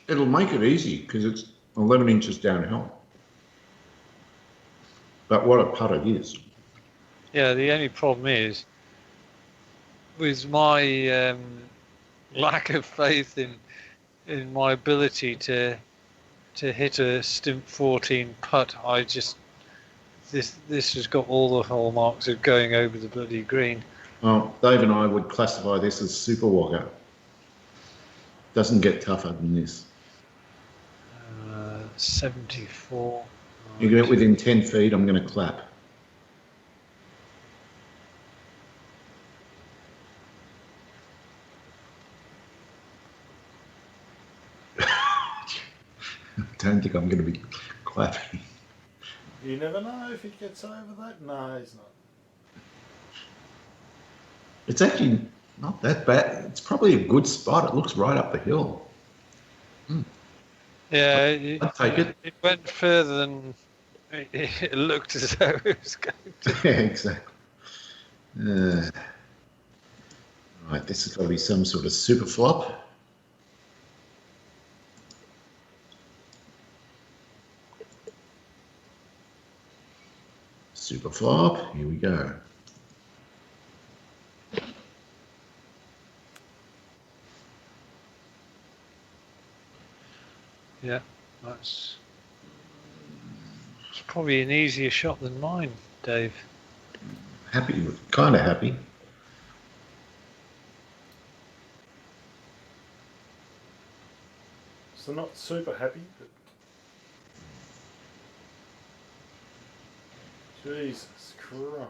[SPEAKER 2] It'll make it easy because it's 11 inches downhill. But what a putt it is.
[SPEAKER 1] Yeah, the only problem is with my lack of faith in my ability to hit a stimp 14 putt. This has got all the hallmarks of going over the bloody green.
[SPEAKER 2] Well, Dave and I would classify this as super wogger. Doesn't get tougher than this.
[SPEAKER 1] 74.
[SPEAKER 2] You get within 10 feet, I'm going to clap. I don't think I'm going to be clapping.
[SPEAKER 3] You never know if he gets over that. No, he's not.
[SPEAKER 2] It's actually not that bad. It's probably a good spot. It looks right up the hill.
[SPEAKER 1] Yeah,
[SPEAKER 2] I'd take it.
[SPEAKER 1] It went further than it looked as though it was going to.
[SPEAKER 2] Yeah, exactly. Right, this has got to be some sort of super flop. Super flop. Here we go.
[SPEAKER 1] Yeah, it's probably an easier shot than mine, Dave.
[SPEAKER 2] Happy, kind of happy.
[SPEAKER 3] So not super happy, but Jesus Christ.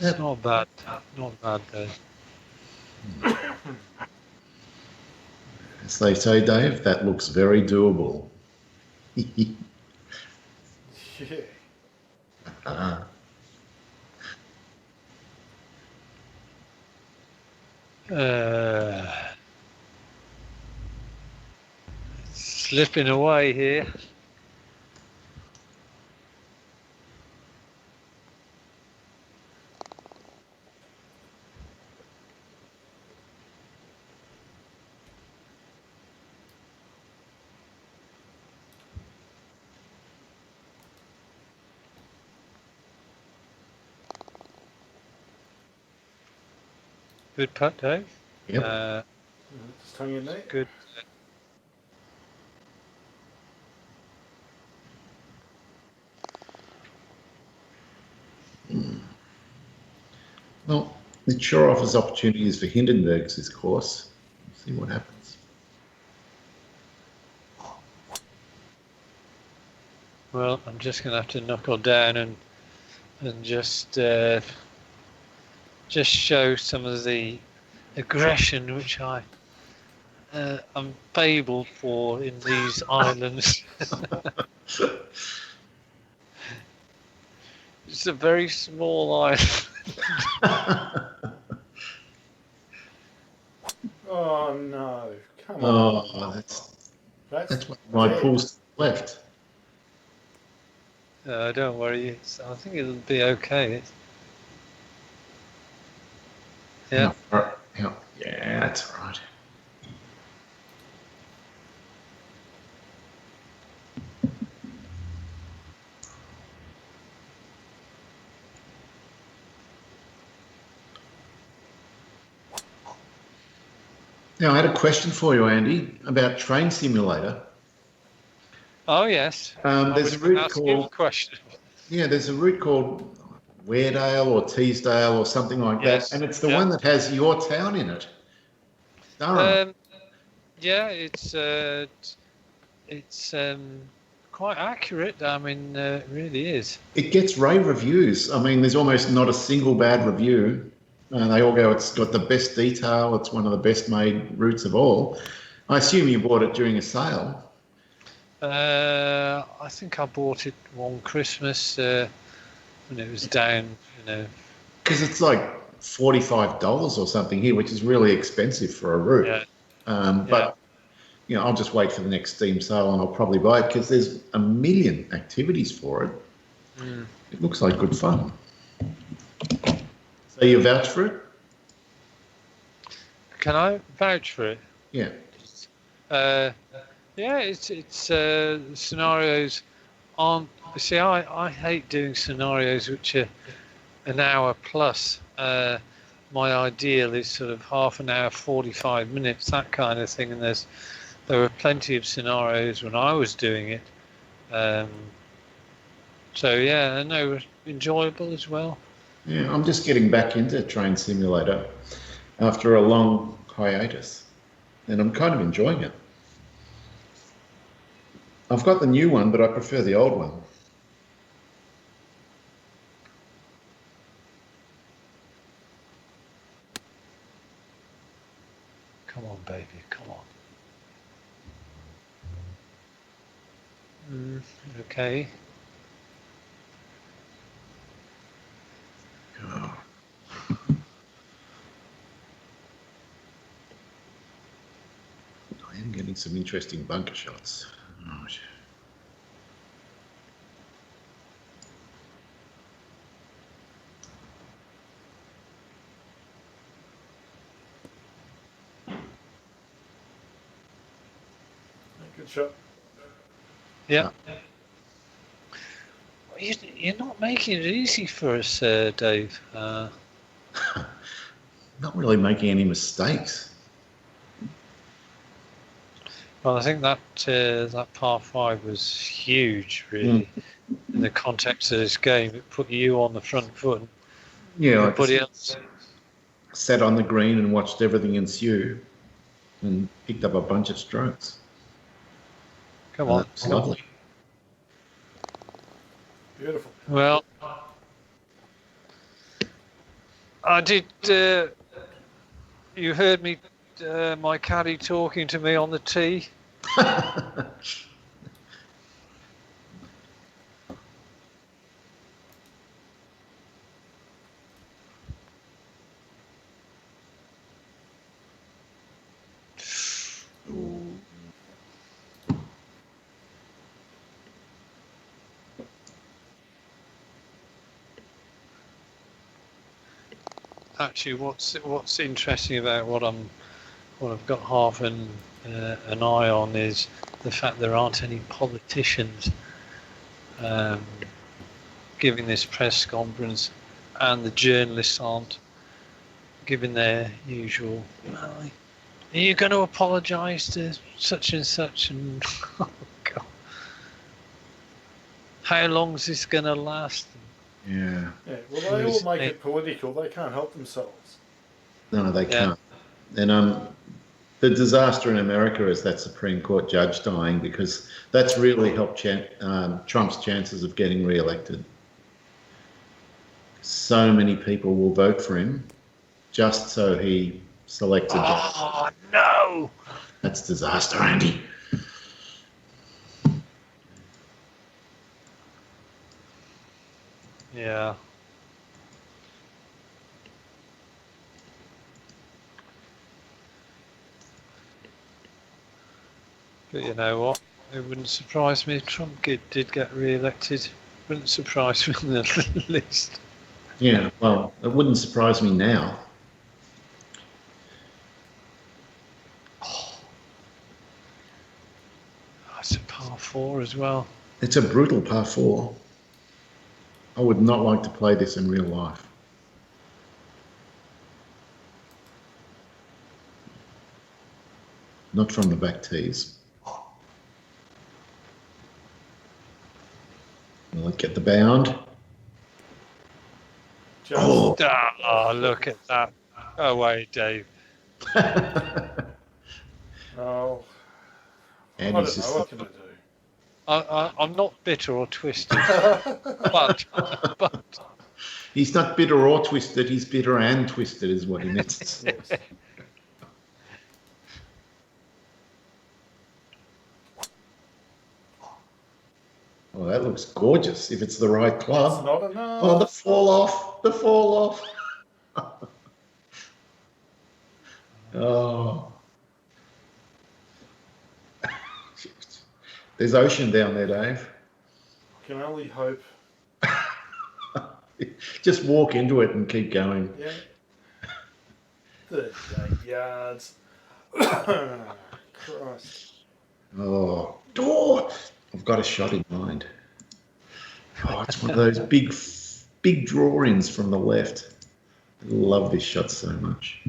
[SPEAKER 1] It's not bad. Not bad, though.
[SPEAKER 2] As they say, Dave, that looks very doable.
[SPEAKER 3] Yeah.
[SPEAKER 1] Slipping away here. Good putt, Dave.
[SPEAKER 2] Yep.
[SPEAKER 3] Just hung in there.
[SPEAKER 1] Good.
[SPEAKER 2] Well, it sure offers opportunities for Hindenburgs this course. See what happens.
[SPEAKER 1] Well, I'm just going to have to knuckle down and just show some of the aggression which I'm fabled for in these islands. It's a very small island.
[SPEAKER 3] Oh no! Come on.
[SPEAKER 2] Oh, that's what my
[SPEAKER 3] dead.
[SPEAKER 2] pool left.
[SPEAKER 1] Don't worry. I think it'll be okay. Yeah.
[SPEAKER 2] Yeah, that's right. Now, I had a question for you, Andy, about Train Simulator.
[SPEAKER 1] Oh yes.
[SPEAKER 2] There's a route called
[SPEAKER 1] question.
[SPEAKER 2] there's a route called Weardale or Teesdale or something like that, and it's the one that has your town in it, Durham.
[SPEAKER 1] Yeah, it's quite accurate. I mean, it really is.
[SPEAKER 2] It gets rave reviews. I mean, there's almost not a single bad review. They all go, it's got the best detail. It's one of the best made routes of all. I assume you bought it during a sale.
[SPEAKER 1] I think I bought it one Christmas when it was down.
[SPEAKER 2] Because it's like $45 or something here, which is really expensive for a route. But I'll just wait for the next Steam sale and I'll probably buy it because there's a million activities for it. It looks like good fun. So you vouch for it?
[SPEAKER 1] Can I vouch for it?
[SPEAKER 2] Yeah.
[SPEAKER 1] Yeah, it's scenarios aren't. See, I hate doing scenarios which are an hour plus. My ideal is sort of half an hour, 45 minutes, that kind of thing. And there were plenty of scenarios when I was doing it. So yeah, and they were enjoyable as well.
[SPEAKER 2] Yeah, I'm just getting back into Train Simulator after a long hiatus, and I'm kind of enjoying it. I've got the new one, but I prefer the old one.
[SPEAKER 1] Come on, baby, come on. Okay.
[SPEAKER 2] Oh. I am getting some interesting bunker shots. Oh,
[SPEAKER 3] Good shot.
[SPEAKER 1] Yeah. You're not making it easy for us, Dave.
[SPEAKER 2] Not really making any mistakes.
[SPEAKER 1] Well, I think that par 5 was huge, really, in the context of this game. It put you on the front foot.
[SPEAKER 2] Yeah,
[SPEAKER 1] everybody else
[SPEAKER 2] sat on the green and watched everything ensue, and picked up a bunch of strokes.
[SPEAKER 1] Come on,
[SPEAKER 2] it's lovely.
[SPEAKER 3] Beautiful.
[SPEAKER 1] Well, I did. You heard me, my caddy talking to me on the tee. Actually, what's interesting about what I've got half an eye on is the fact there aren't any politicians giving this press conference, and the journalists aren't giving their usual. Are you going to apologise to such and such? And oh God, how long is this going to last?
[SPEAKER 2] Yeah.
[SPEAKER 3] Yeah. Well, they all make it political. They can't help themselves.
[SPEAKER 2] No, they can't. And the disaster in America is that Supreme Court judge dying, because that's really helped Trump's chances of getting re-elected. So many people will vote for him just so he selects a judge.
[SPEAKER 1] Oh no!
[SPEAKER 2] That's disaster, Andy.
[SPEAKER 1] Yeah. But you know what? It wouldn't surprise me if Trump did get re-elected. Wouldn't surprise me in the least.
[SPEAKER 2] Yeah, well, it wouldn't surprise me now.
[SPEAKER 1] That's a par 4 as well.
[SPEAKER 2] It's a brutal par 4. I would not like to play this in real life. Not from the back tees. Will it get the bound?
[SPEAKER 3] Just,
[SPEAKER 1] Oh, look at that. Go away, Dave.
[SPEAKER 3] oh, I
[SPEAKER 2] And
[SPEAKER 3] don't
[SPEAKER 2] he's
[SPEAKER 3] know.
[SPEAKER 2] just
[SPEAKER 3] What can I do?
[SPEAKER 1] I'm not bitter or twisted, but
[SPEAKER 2] he's not bitter or twisted. He's bitter and twisted, is what he meant to say.
[SPEAKER 3] Yes.
[SPEAKER 2] Oh, that looks gorgeous if it's the right club.
[SPEAKER 3] It's not enough.
[SPEAKER 2] Oh, the fall off. The fall off. Oh. There's ocean down there, Dave.
[SPEAKER 3] I can only hope.
[SPEAKER 2] Just walk into it and keep going.
[SPEAKER 3] Yeah. 38 yards. Christ.
[SPEAKER 2] Oh, I've got a shot in mind. Oh, it's one of those big draw-ins from the left. I love this shot so much.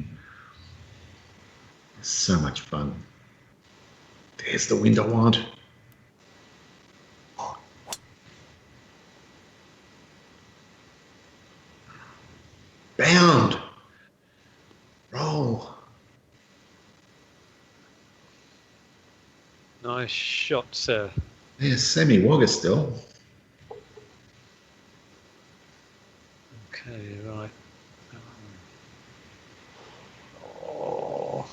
[SPEAKER 2] It's so much fun. There's the wind I want. Bound. Roll.
[SPEAKER 1] nice shot, sir.
[SPEAKER 2] There's Sammy Wagga still.
[SPEAKER 1] Okay, right. Oh.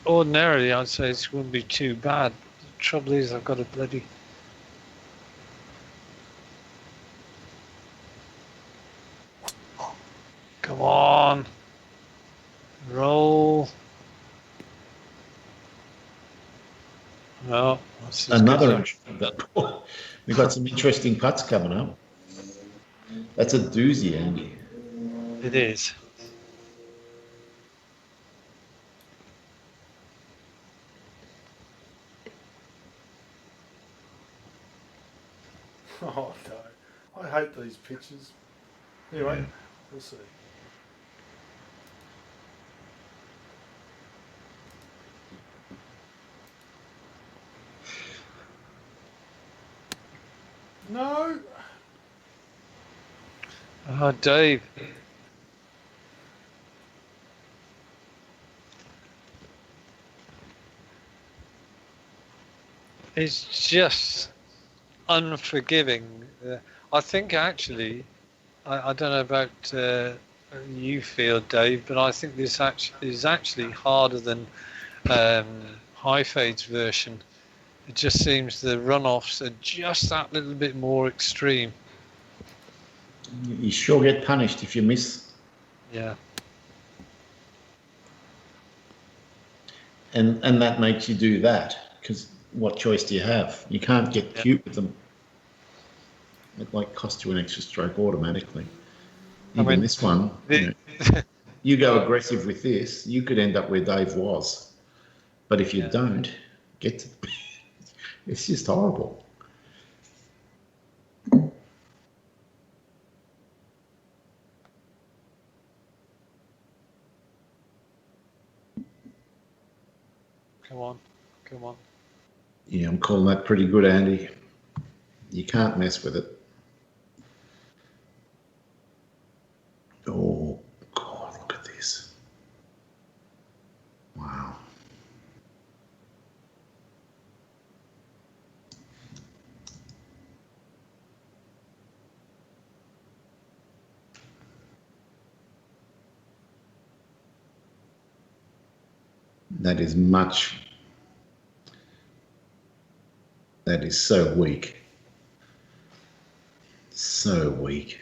[SPEAKER 1] Ordinarily, I'd say this wouldn't be too bad. The trouble is, I've got a bloody. Come on. Roll. Well, that's as
[SPEAKER 2] Another.
[SPEAKER 1] good as
[SPEAKER 2] We've got some interesting putts coming up. That's a doozy, Andy.
[SPEAKER 1] it is.
[SPEAKER 3] Oh no. I hate these pitches. Anyway, we'll see. No.
[SPEAKER 1] Oh, Dave. It's just unforgiving. I think actually, I don't know about you feel, Dave, but I think this is actually harder than High Fade's version. It just seems the runoffs are just that little bit more extreme.
[SPEAKER 2] You sure get punished if you miss.
[SPEAKER 1] Yeah.
[SPEAKER 2] And that makes you do that, because what choice do you have? You can't get cute with them. It like costs you an extra stroke automatically. Even this one, you go aggressive with this, you could end up where Dave was. But if you don't get to, it's just horrible.
[SPEAKER 1] Come on. Come on.
[SPEAKER 2] Yeah, I'm calling that pretty good, Andy. You can't mess with it. Oh, God, look at this. Wow. That is that is so weak. So weak.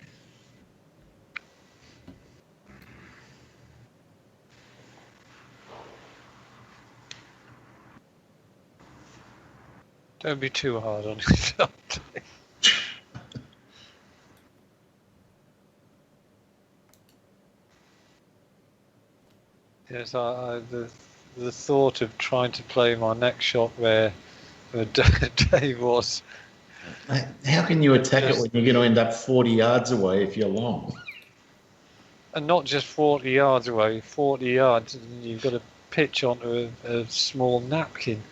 [SPEAKER 1] Don't be too hard on yourself. Yes, the thought of trying to play my next shot where Dave was.
[SPEAKER 2] How can you attack it
[SPEAKER 1] Just-
[SPEAKER 2] when you're going to end up 40 yards away if you're long?
[SPEAKER 1] And not just 40 yards away, 40 yards, and you've got to pitch onto a small napkin.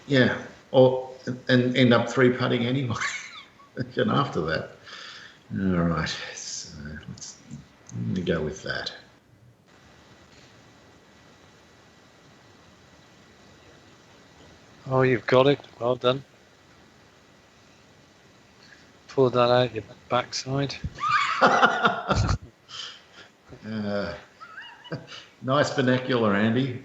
[SPEAKER 2] Yeah, and end up 3-putting anyway. And after that. All right, so I'm going to go with that.
[SPEAKER 1] Oh, you've got it. Well done. Pull that out your backside.
[SPEAKER 2] Nice vernacular, Andy.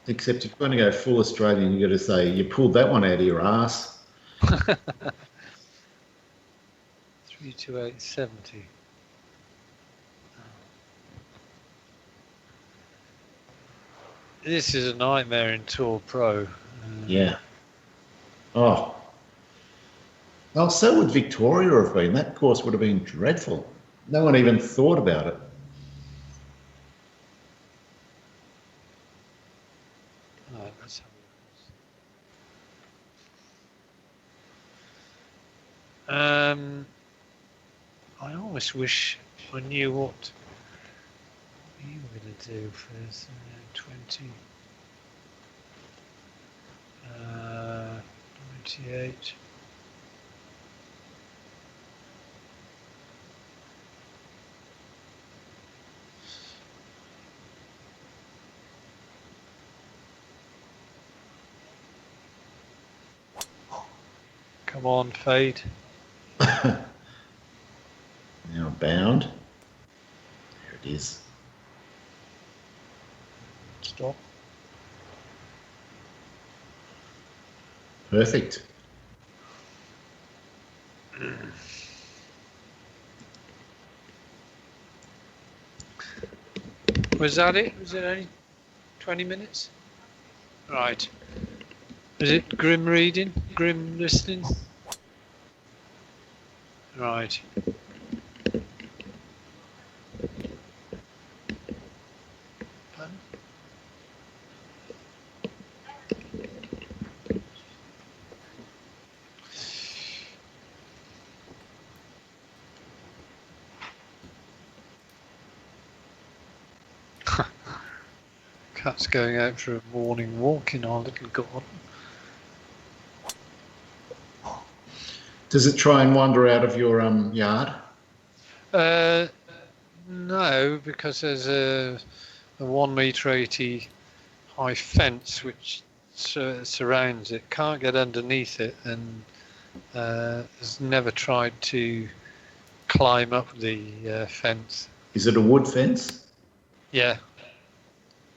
[SPEAKER 2] Except if you're going to go full Australian, you've got to say, you pulled that one out of your ass.
[SPEAKER 1] 328.70. This is a nightmare in Tour Pro.
[SPEAKER 2] Yeah. Oh. Oh, so would Victoria have been. That course would have been dreadful. No one even thought about it.
[SPEAKER 1] Right, let's have a look. I almost wish I knew what you were going to do for this. 20. 98. Come on, fade.
[SPEAKER 2] Now bound. There it is.
[SPEAKER 1] Stop.
[SPEAKER 2] Perfect.
[SPEAKER 1] Was that it? Was it only 20 minutes? Right. Is it grim reading? Grim listening? Right. Cat's going out for a morning walk in our little garden.
[SPEAKER 2] Does it try and wander out of your yard?
[SPEAKER 1] No, because there's a 1 metre 80 high fence which surrounds it. Can't get underneath it, and has never tried to climb up the fence.
[SPEAKER 2] Is it a wood fence?
[SPEAKER 1] Yeah.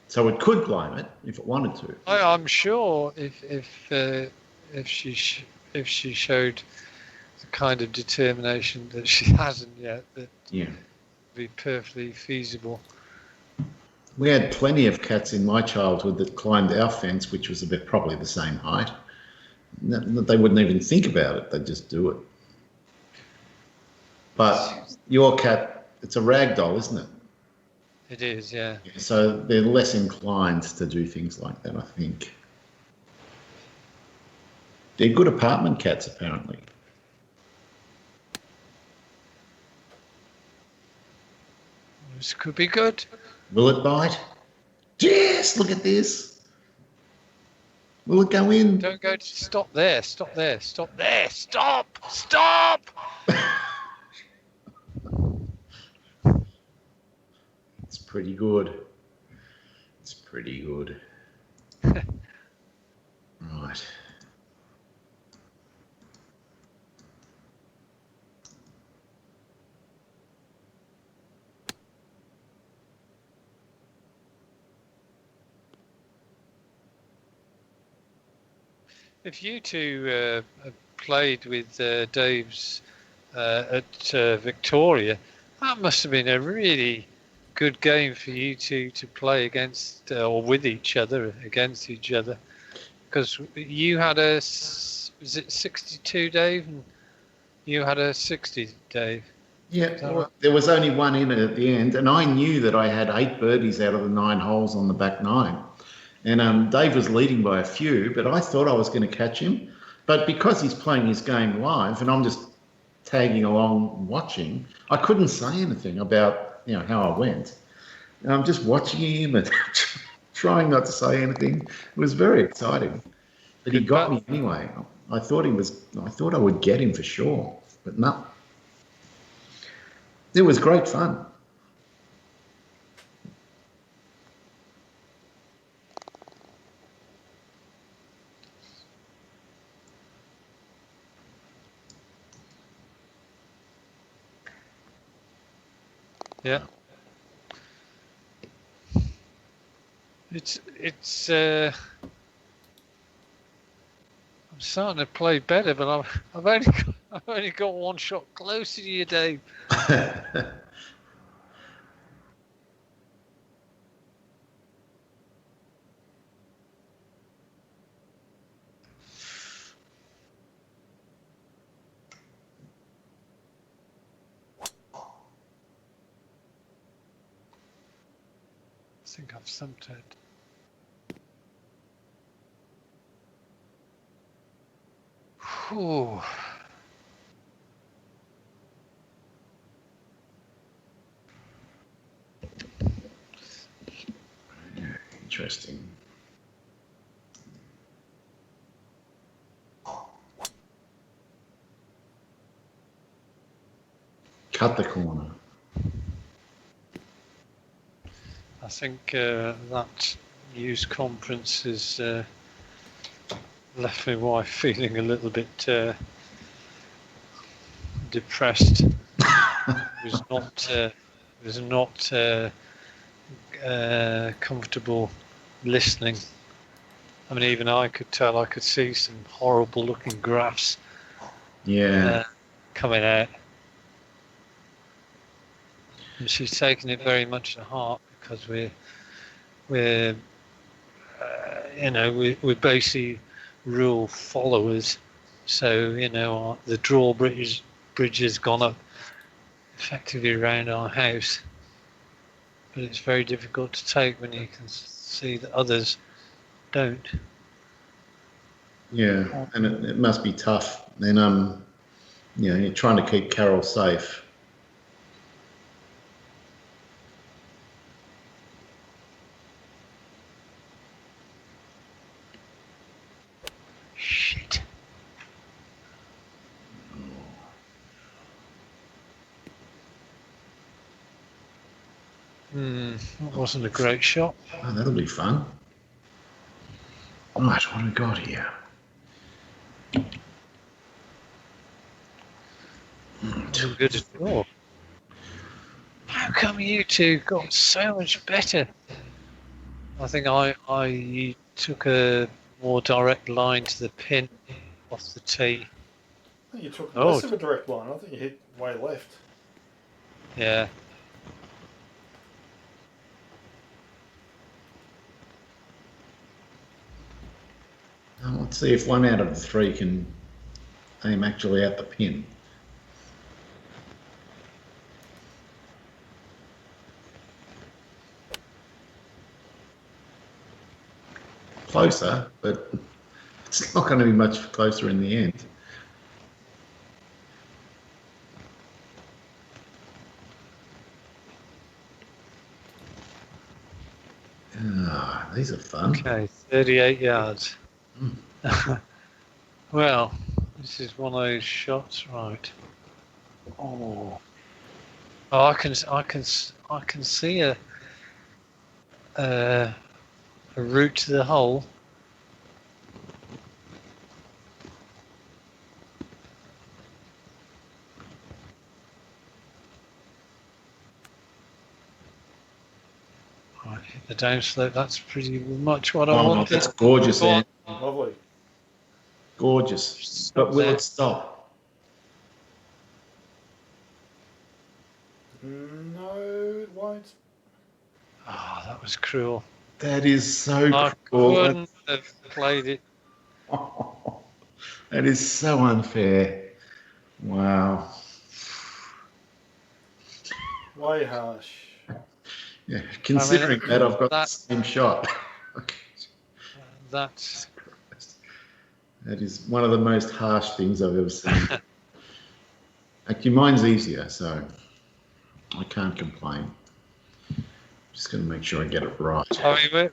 [SPEAKER 2] So it could climb it if it wanted to.
[SPEAKER 1] I'm sure if she showed the kind of determination that she hasn't yet, that
[SPEAKER 2] Yeah.
[SPEAKER 1] would be perfectly feasible.
[SPEAKER 2] We had plenty of cats in my childhood that climbed our fence, which was probably the same height. They wouldn't even think about it. They'd just do it. But your cat, it's a rag doll, isn't it?
[SPEAKER 1] It is, yeah.
[SPEAKER 2] So they're less inclined to do things like that, I think. They're good apartment cats, apparently.
[SPEAKER 1] This could be good.
[SPEAKER 2] Will it bite? Yes, look at this. Will it go in?
[SPEAKER 1] Don't go. Stop there. Stop there. Stop there. Stop. Stop.
[SPEAKER 2] It's pretty good. It's pretty good. Right.
[SPEAKER 1] if you two played with Dave's at Victoria, that must have been a really good game for you two to play against or with each other, against each other. Because you had was it 62, Dave? And you had a 60, Dave.
[SPEAKER 2] Yeah,
[SPEAKER 1] Is that right?
[SPEAKER 2] there was only one in it at the end, and I knew that I had 8 birdies out of the 9 holes on the back 9. And Dave was leading by a few, but I thought I was going to catch him. But because he's playing his game live and I'm just tagging along watching, I couldn't say anything about how I went. And I'm just watching him and trying not to say anything. It was very exciting. But he got me anyway. I thought I would get him for sure, but no. It was great fun.
[SPEAKER 1] Yeah. I'm starting to play better, but I've only got one shot closer to you, Dave. I think I've stumped it. Whew.
[SPEAKER 2] Interesting. Cut the corner.
[SPEAKER 1] I think that news conference has left my wife feeling a little bit depressed. It was not comfortable listening. I mean, even I could tell. I could see some horrible-looking graphs.
[SPEAKER 2] Yeah.
[SPEAKER 1] Coming out. And she's taken it very much to heart because we're basically rule followers. So the drawbridge has gone up effectively around our house, but it's very difficult to take when you can see that others don't.
[SPEAKER 2] Yeah, and it must be tough. And you're trying to keep Carol safe.
[SPEAKER 1] Shit. That wasn't a great shot.
[SPEAKER 2] Oh, that'll be fun. Right, what have we got here?
[SPEAKER 1] Too good at all. How come you two got so much better? I think I took a more direct line to the pin off the tee.
[SPEAKER 3] I think you took less of a direct line. I think you hit way left.
[SPEAKER 1] Yeah.
[SPEAKER 2] Let's see if 1 out of the 3 can aim actually at the pin. Closer, but it's not going to be much closer in the end. These are fun.
[SPEAKER 1] Okay, 38 yards. Well, this is one of those shots, right? Oh, I can see a route to the hole. Right, the downslope. That's pretty much what I wanted.
[SPEAKER 2] That's gorgeous.
[SPEAKER 3] Lovely.
[SPEAKER 2] gorgeous. But will it stop?
[SPEAKER 3] No, it won't.
[SPEAKER 1] Oh, that was cruel.
[SPEAKER 2] That is so
[SPEAKER 1] I
[SPEAKER 2] cruel.
[SPEAKER 1] couldn't have played it.
[SPEAKER 2] That is so unfair. Wow.
[SPEAKER 3] Way harsh.
[SPEAKER 2] Yeah, considering that I've got
[SPEAKER 1] that-
[SPEAKER 2] the same shot.
[SPEAKER 1] That's
[SPEAKER 2] That is one of the most harsh things I've ever seen. Actually, mine's easier, so I can't complain. Just going to make sure I get it right.
[SPEAKER 1] I mean,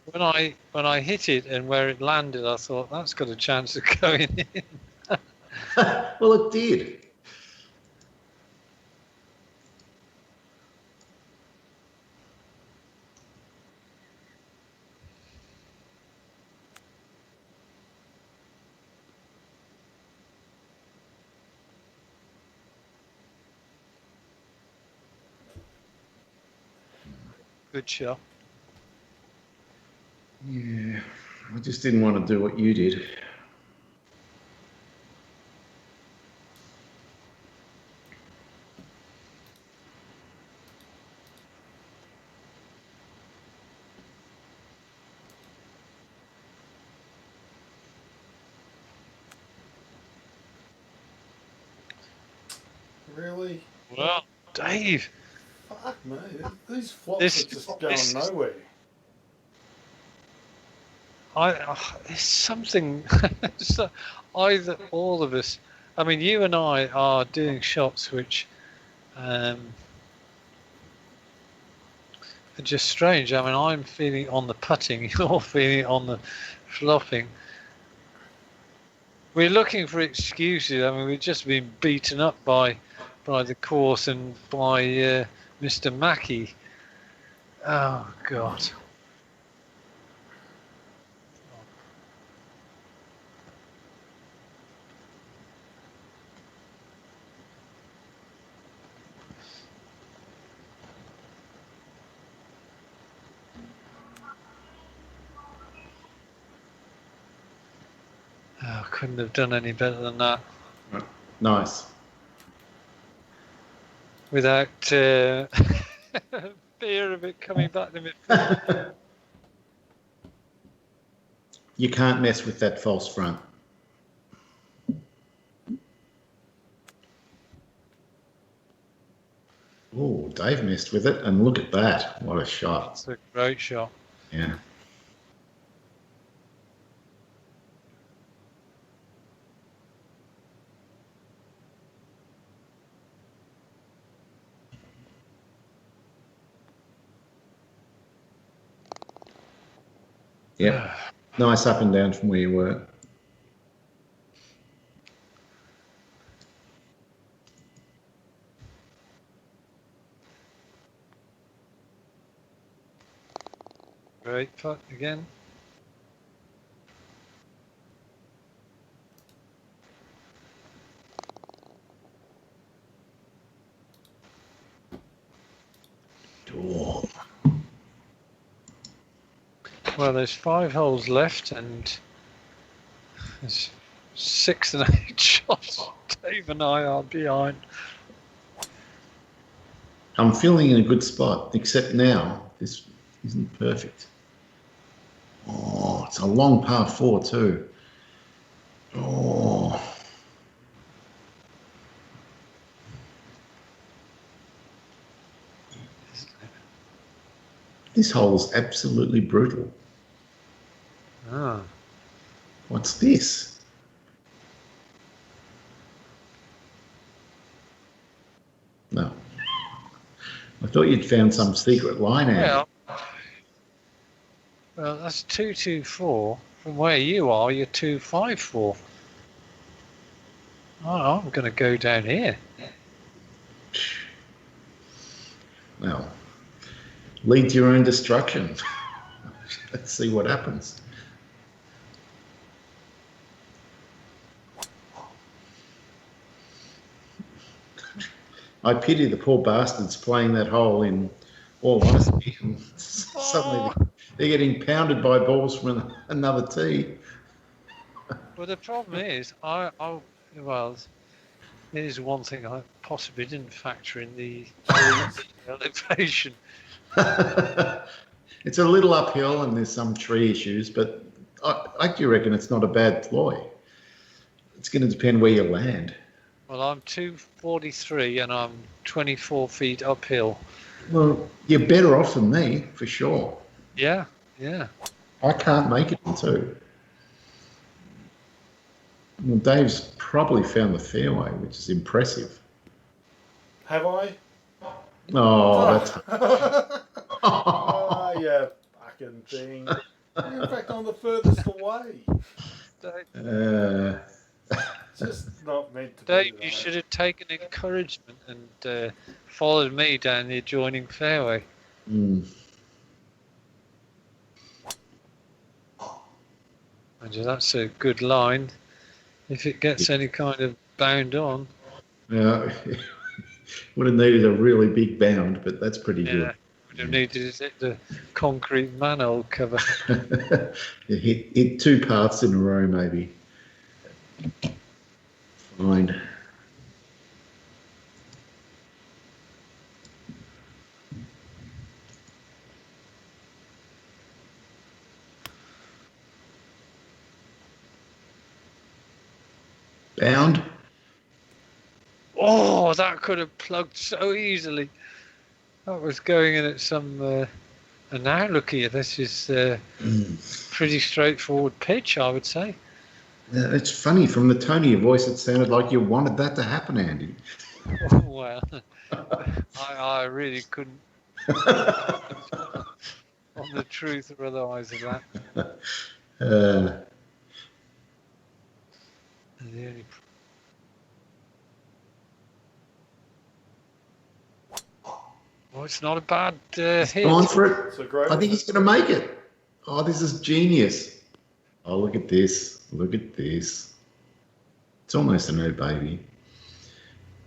[SPEAKER 1] when I hit it and where it landed, I thought that's got a chance of going in.
[SPEAKER 2] Well, it did.
[SPEAKER 1] Good shot.
[SPEAKER 2] Yeah, I just didn't want to do what you did.
[SPEAKER 3] Really?
[SPEAKER 1] Well, Dave.
[SPEAKER 3] Fuck me. These flops
[SPEAKER 1] This-
[SPEAKER 3] are just going
[SPEAKER 1] this-
[SPEAKER 3] nowhere.
[SPEAKER 1] It's something. So either all of us. I mean, you and I are doing shots which are just strange. I mean, I'm feeling it on the putting. You're feeling it on the flopping. We're looking for excuses. I mean, we've just been beaten up by the course and by Mr. Mackey. Oh God. Oh, couldn't have done any better than that
[SPEAKER 2] Nice.
[SPEAKER 1] without fear of it coming back to me.
[SPEAKER 2] You can't mess with that false front. Oh, Dave messed with it, and look at that. What a shot.
[SPEAKER 1] It's a great shot.
[SPEAKER 2] Yeah. Yep. Nice up and down from where you were.
[SPEAKER 1] Great putt again.
[SPEAKER 2] Oh.
[SPEAKER 1] Well, there's 5 holes left, and there's 6 and 8 shots. Dave and I are behind.
[SPEAKER 2] I'm feeling in a good spot, except now this isn't perfect. Oh, it's a long par 4 too. Oh. This hole is absolutely brutal.
[SPEAKER 1] Ah.
[SPEAKER 2] What's this? No. I thought you'd found some secret line out.
[SPEAKER 1] Well, that's 224. From where you are, you're 254. Oh, I'm going to go down here.
[SPEAKER 2] Well, lead to your own destruction. Let's see what happens. I pity the poor bastards playing that hole, in all honesty. Suddenly they're getting pounded by balls from another tee.
[SPEAKER 1] Well, the problem is, well, here's one thing I possibly didn't factor in the elevation.
[SPEAKER 2] It's a little uphill and there's some tree issues, but I do reckon it's not a bad ploy. It's going to depend where you land.
[SPEAKER 1] Well, I'm 243 and I'm 24 feet uphill.
[SPEAKER 2] Well, you're better off than me, for sure.
[SPEAKER 1] Yeah.
[SPEAKER 2] I can't make it in two. Well, Dave's probably found the fairway, which is impressive.
[SPEAKER 3] Have I?
[SPEAKER 2] Oh, that's...
[SPEAKER 3] Oh, yeah, fucking thing. In fact, I'm the furthest away. It's just not meant to
[SPEAKER 1] Dave,
[SPEAKER 3] be.
[SPEAKER 1] you should have taken encouragement and followed me down the adjoining fairway.
[SPEAKER 2] Mm.
[SPEAKER 1] And that's a good line. If it gets any kind of bound on.
[SPEAKER 2] Yeah, would have needed a really big bound, but that's pretty good.
[SPEAKER 1] Would have needed to hit the concrete manhole cover.
[SPEAKER 2] You hit two paths in a row, maybe. Fine. Bound.
[SPEAKER 1] Oh, that could have plugged so easily. That was going in at some... and now look here, this is pretty straightforward pitch, I would say.
[SPEAKER 2] It's funny, from the tone of your voice, it sounded like you wanted that to happen, Andy.
[SPEAKER 1] Well, I really couldn't on the truth or otherwise of that. The only... Well, it's not a bad hit.
[SPEAKER 2] Gone for it.
[SPEAKER 3] It's a great
[SPEAKER 2] I think he's going to make it. Oh, this is genius. Oh, look at this. Look at this. It's almost a no baby.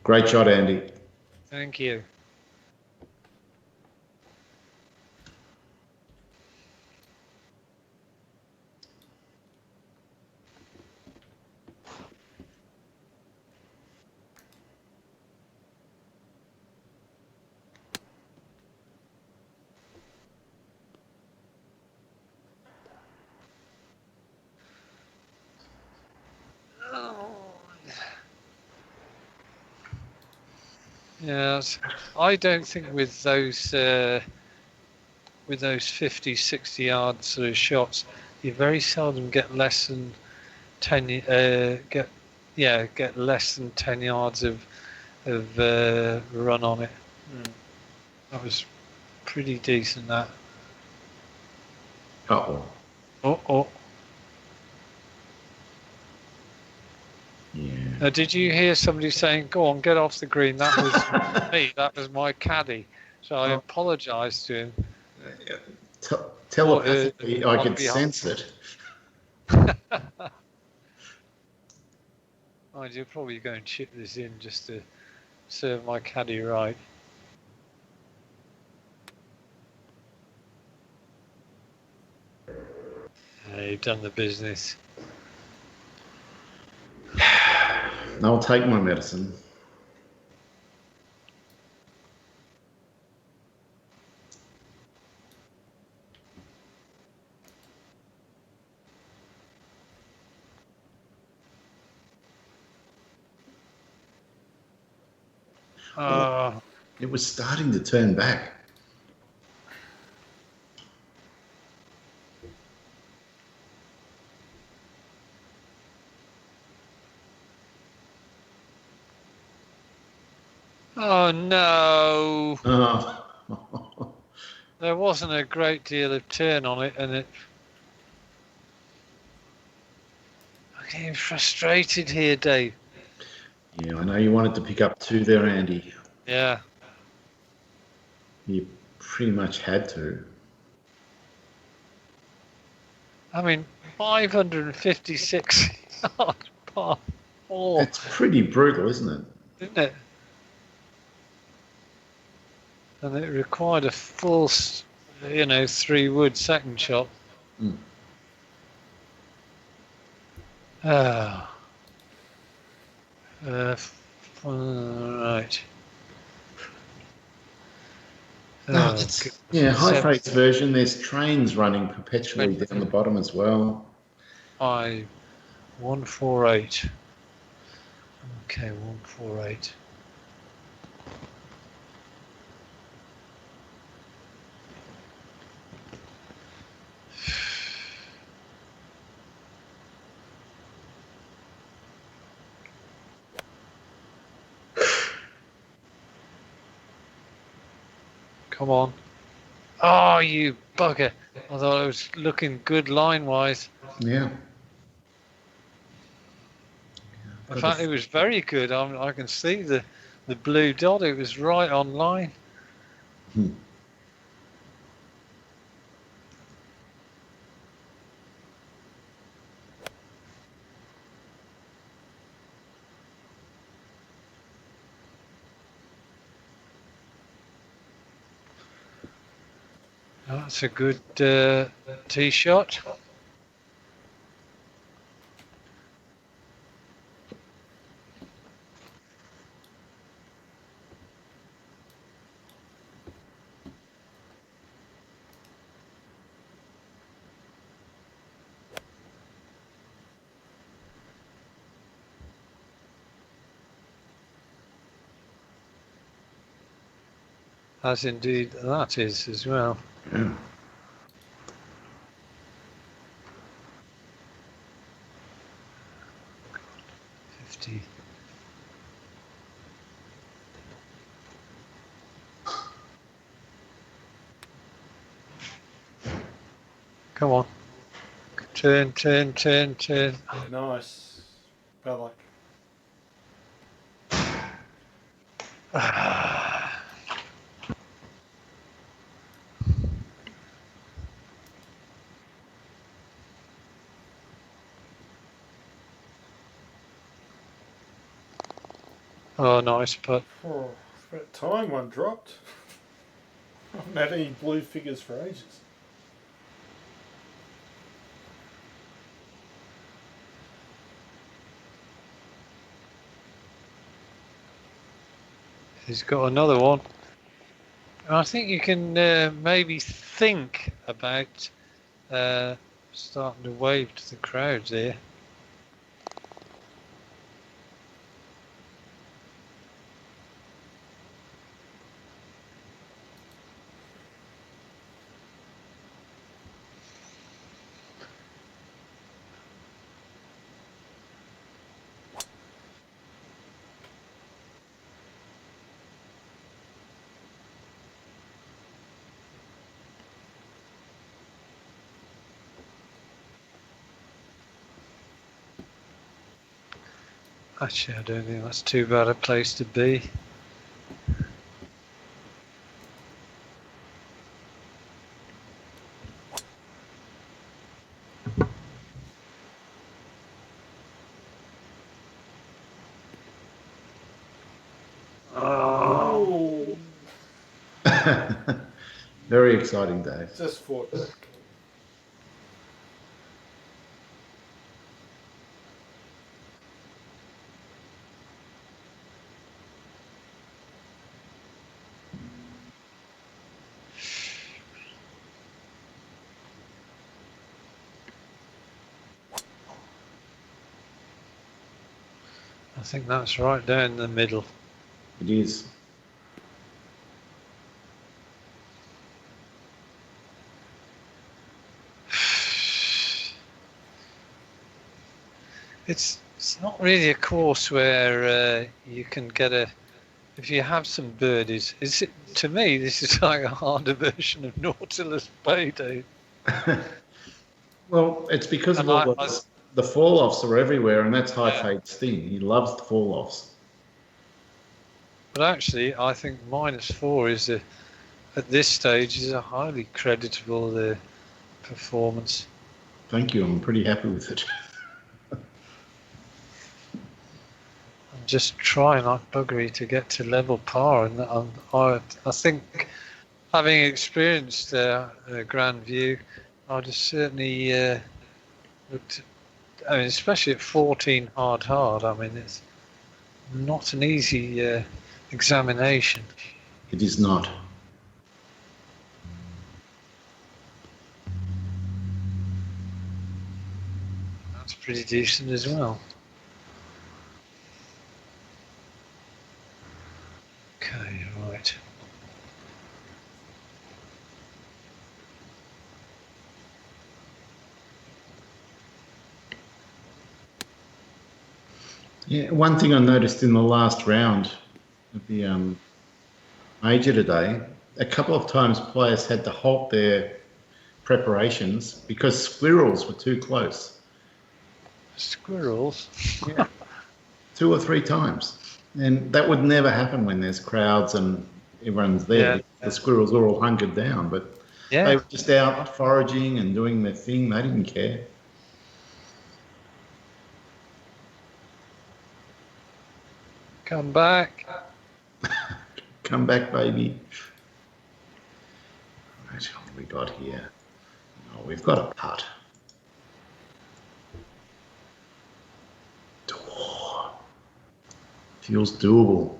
[SPEAKER 2] Great shot, Andy.
[SPEAKER 1] Thank you. Yes, I don't think with those 50, 60 yard sort of shots, you very seldom get less than 10 get less than 10 yards of run on it. That was pretty decent. That. Oh.
[SPEAKER 2] Yeah.
[SPEAKER 1] Did you hear somebody saying, "Go on, get off the green"? That was me. That was my caddy. So I apologised to him.
[SPEAKER 2] Telepathically, I could sense it.
[SPEAKER 1] You're probably going to chip this in just to serve my caddy right. You've done the business.
[SPEAKER 2] I'll take my medicine. It was starting to turn back.
[SPEAKER 1] Oh no!
[SPEAKER 2] Oh.
[SPEAKER 1] There wasn't a great deal of turn on it, and I'm getting frustrated here, Dave.
[SPEAKER 2] Yeah, I know you wanted to pick up two there, Andy.
[SPEAKER 1] Yeah.
[SPEAKER 2] You pretty much had to.
[SPEAKER 1] I mean, 556 yards par 4.
[SPEAKER 2] It's pretty brutal, isn't it?
[SPEAKER 1] Isn't it? And it required a full, 3-wood second shot. Ah. Right.
[SPEAKER 2] No,
[SPEAKER 1] Oh,
[SPEAKER 2] it's, yeah, high
[SPEAKER 1] seven,
[SPEAKER 2] fate's version. There's trains running perpetually down the bottom as well.
[SPEAKER 1] 5, 148. Okay, 148. Come on. Oh, you bugger. I thought it was looking good line-wise.
[SPEAKER 2] Yeah.
[SPEAKER 1] In fact, it was very good. I can see the blue dot. It was right on line. That's a good tee shot. As indeed that is as well.
[SPEAKER 2] Yeah.
[SPEAKER 1] Come on. Turn, turn, turn, turn.
[SPEAKER 3] Nice. Bad luck.
[SPEAKER 1] Oh, nice putt.
[SPEAKER 3] Oh, it's about time one dropped. I haven't had any blue figures for ages.
[SPEAKER 1] He's got another one. I think you can maybe think about starting to wave to the crowds here. Actually, I don't think that's too bad a place to be.
[SPEAKER 3] Oh,
[SPEAKER 2] Very exciting day.
[SPEAKER 3] just foot.
[SPEAKER 1] I think that's right down the middle.
[SPEAKER 2] It is.
[SPEAKER 1] It's not really a course where you can get a. If you have some birdies, is it to me? This is like a harder version of Nautilus Bay Day.
[SPEAKER 2] Well, it's because
[SPEAKER 1] And
[SPEAKER 2] of all the fall-offs are everywhere, and that's High Fate's thing. He loves the fall-offs.
[SPEAKER 1] But actually, I think -4 is at this stage is a highly creditable performance.
[SPEAKER 2] Thank you. I'm pretty happy with it.
[SPEAKER 1] I'm just trying like buggery to get to level par, and I think having experienced Grandview, I'd have certainly looked I mean, especially at 14 hard. I mean, it's not an easy examination.
[SPEAKER 2] It is not.
[SPEAKER 1] That's pretty decent as well. Okay, right.
[SPEAKER 2] Yeah, one thing I noticed in the last round of the major today, a couple of times players had to halt their preparations because squirrels were too close.
[SPEAKER 1] Squirrels?
[SPEAKER 2] Yeah. 2 or 3 times. And that would never happen when there's crowds and everyone's there.
[SPEAKER 1] Yeah.
[SPEAKER 2] The squirrels are all hunkered down, but they were just out foraging and doing their thing. They didn't care.
[SPEAKER 1] Come back.
[SPEAKER 2] Come back, baby. Right, what have we got here? Oh, we've got a putt. Oh, feels doable.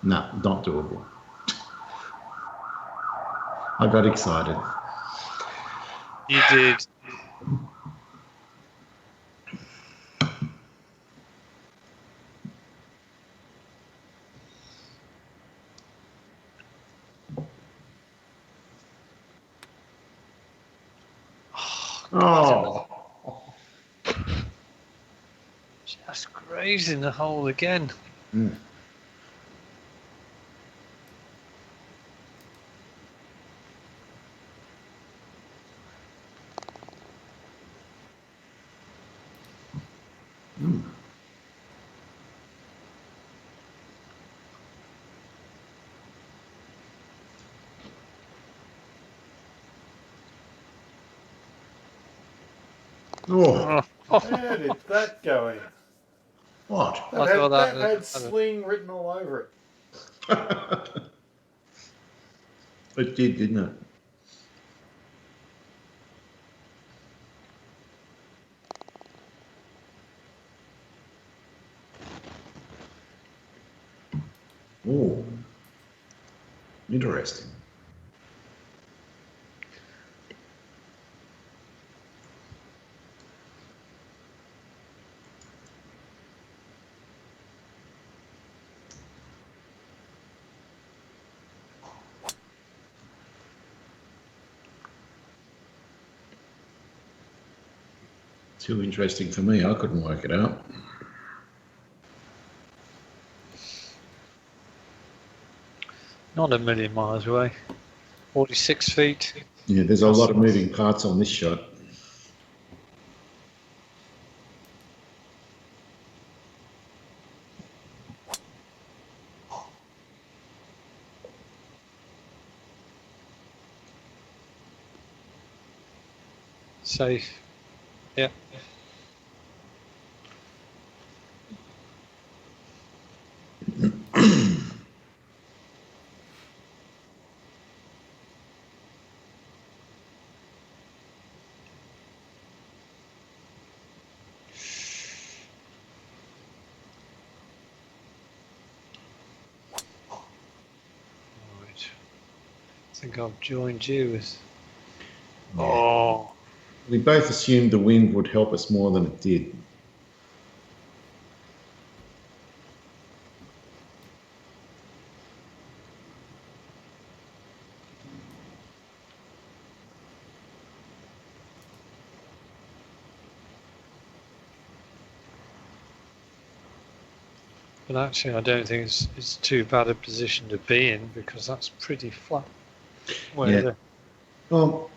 [SPEAKER 2] No, not doable. I got excited.
[SPEAKER 1] You did.
[SPEAKER 2] Oh.
[SPEAKER 1] Just grazing the hole again.
[SPEAKER 2] Mm. Mm. Oh.
[SPEAKER 3] How did that go in?
[SPEAKER 2] What?
[SPEAKER 3] That had sling written all over it.
[SPEAKER 2] It did, didn't it? Oh, interesting. Too interesting for me. I couldn't work it out.
[SPEAKER 1] Not a million miles away. 46 feet.
[SPEAKER 2] Yeah, there's a lot of moving parts on this shot.
[SPEAKER 1] Safe. Yeah. I think I've joined you with.
[SPEAKER 2] Yeah.
[SPEAKER 1] Oh.
[SPEAKER 2] We both assumed the wind would help us more than it did.
[SPEAKER 1] But actually, I don't think it's too bad a position to be in because that's pretty flat.
[SPEAKER 2] Yeah. Well,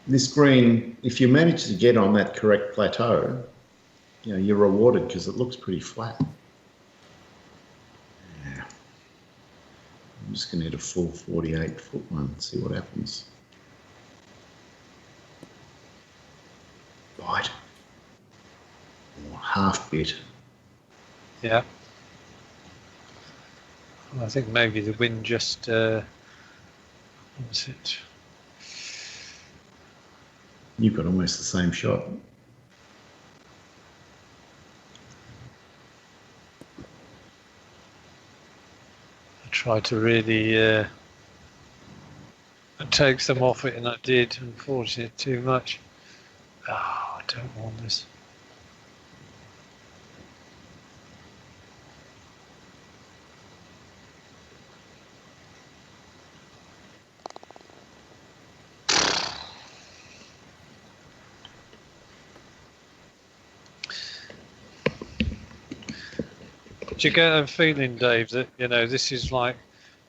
[SPEAKER 2] this green, if you manage to get on that correct plateau, you know, you're rewarded because it looks pretty flat. Yeah. I'm just going to hit a full 48-foot one, see what happens. Right. Or half bit.
[SPEAKER 1] Yeah. Well, I think maybe the wind just. What was it?
[SPEAKER 2] You've got almost the same shot.
[SPEAKER 1] I tried to really take some off it, and I did, unfortunately, too much. Oh, I don't want this. Do you get a feeling, Dave, that this is like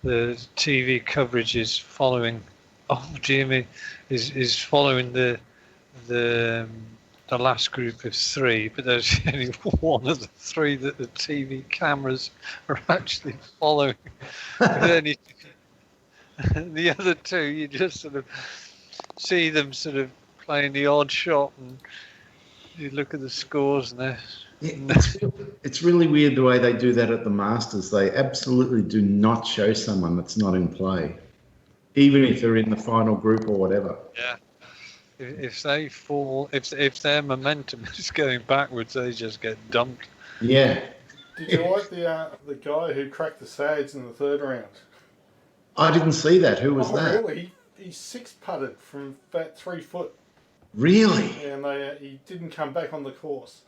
[SPEAKER 1] the TV coverage is following? Oh, dear me, is following the last group of three, but there's only one of the three that the TV cameras are actually following. The other two, you just sort of see them sort of playing the odd shot, and you look at the scores, and
[SPEAKER 2] it's really weird the way they do that at the Masters. They absolutely do not show someone that's not in play, even if they're in the final group or whatever.
[SPEAKER 1] Yeah. If they fall, if their momentum is going backwards, they just get dumped.
[SPEAKER 2] Yeah.
[SPEAKER 3] Did you like the guy who cracked the sads in the third round?
[SPEAKER 2] I didn't see that. Who was that?
[SPEAKER 3] Really? He six putted from about 3 foot.
[SPEAKER 2] Really?
[SPEAKER 3] Yeah, and he didn't come back on the course.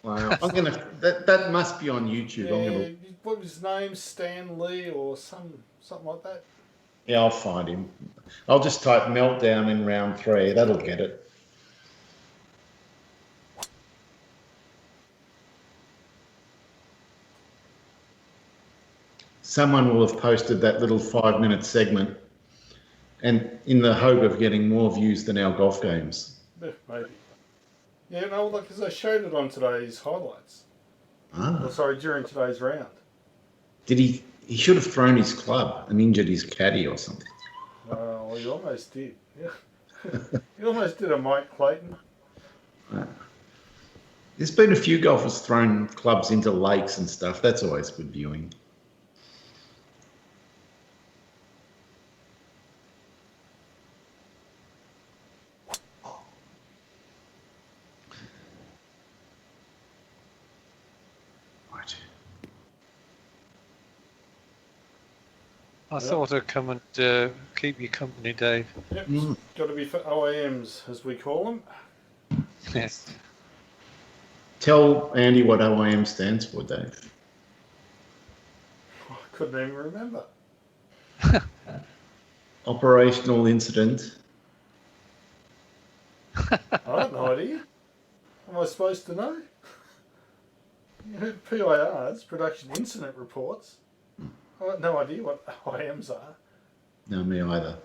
[SPEAKER 2] Wow. That must be on YouTube.
[SPEAKER 3] Yeah, what was his name? Stan Lee or something like that?
[SPEAKER 2] Yeah, I'll find him. I'll just type meltdown in round 3. That'll get it. Someone will have posted that little 5-minute segment, and in the hope of getting more views than our golf games.
[SPEAKER 3] Yeah, maybe. Yeah, no, because I showed it on today's highlights. During today's round.
[SPEAKER 2] Did he? He should have thrown his club and injured his caddy or something.
[SPEAKER 3] Well, he almost did. Yeah. He almost did a Mike Clayton.
[SPEAKER 2] There's been a few golfers thrown clubs into lakes and stuff. That's always good viewing.
[SPEAKER 1] I thought I'd come and keep you company, Dave.
[SPEAKER 3] Yep, it's got to be for OAMs, as we call them.
[SPEAKER 1] Yes.
[SPEAKER 2] Tell Andy what OIM stands for, Dave.
[SPEAKER 3] I couldn't even remember.
[SPEAKER 2] Operational Incident.
[SPEAKER 3] I have no idea. Am I supposed to know? PIRs, Production Incident Reports. I have no idea what OIMs are.
[SPEAKER 2] No, me either.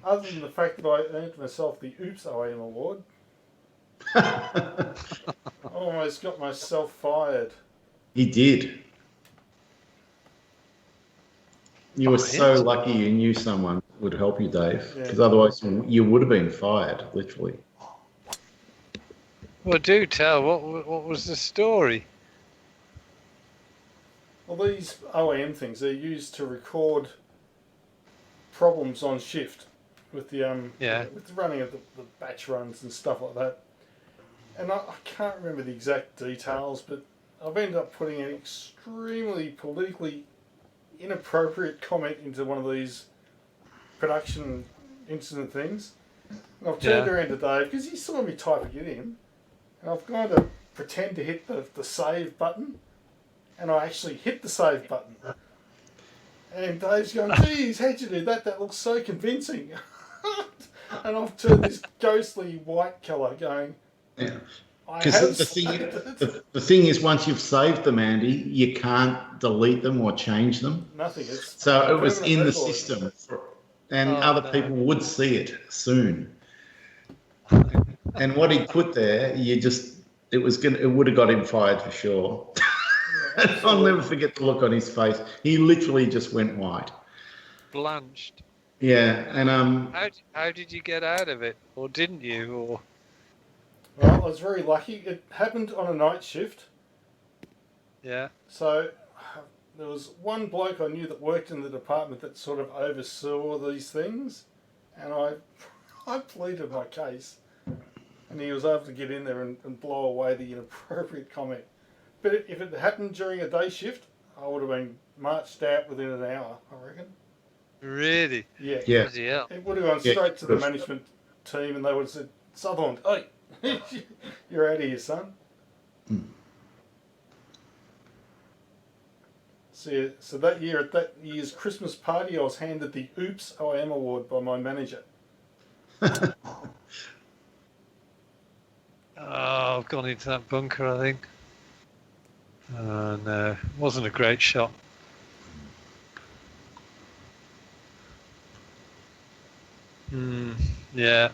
[SPEAKER 3] Other than the fact that I earned myself the Oops OIM award. I almost got myself fired.
[SPEAKER 2] He did. You were so lucky you knew someone would help you, Dave, because otherwise you would have been fired, literally.
[SPEAKER 1] Well, do tell. What was the story?
[SPEAKER 3] Well, these OAM things, they're used to record problems on shift with the with the running of the batch runs and stuff like that. And I can't remember the exact details, but I've ended up putting an extremely politically inappropriate comment into one of these production incident things. And I've turned around to Dave, because he saw me typing it in, and I've gone to pretend to hit the save button, and I actually hit the save button. And Dave's going, geez, how'd you do that? That looks so convincing. And I've turned this ghostly white colour going,
[SPEAKER 2] because the thing is, once you've saved them, Andy, you can't delete them or change them.
[SPEAKER 3] Nothing.
[SPEAKER 2] So it was in the system, and other people would see it soon. And what he put there, it would have got him fired for sure. Yeah, I'll never forget the look on his face. He literally just went white,
[SPEAKER 1] blanched.
[SPEAKER 2] Yeah, and
[SPEAKER 1] how did you get out of it, or didn't you? Or
[SPEAKER 3] well, I was very lucky. It happened on a night shift.
[SPEAKER 1] Yeah.
[SPEAKER 3] So there was one bloke I knew that worked in the department that sort of oversaw these things. And I pleaded my case, and he was able to get in there and blow away the inappropriate comment. But if it happened during a day shift, I would have been marched out within an hour, I reckon.
[SPEAKER 1] Really?
[SPEAKER 3] Yeah.
[SPEAKER 1] Yeah.
[SPEAKER 3] It would have gone straight to the management team, and they would have said, Sutherland, hey, you're out of here, son. So that year, at that year's Christmas party, I was handed the Oops OIM award by my manager.
[SPEAKER 1] I've gone into that bunker, I think. No, wasn't a great shot. Yeah.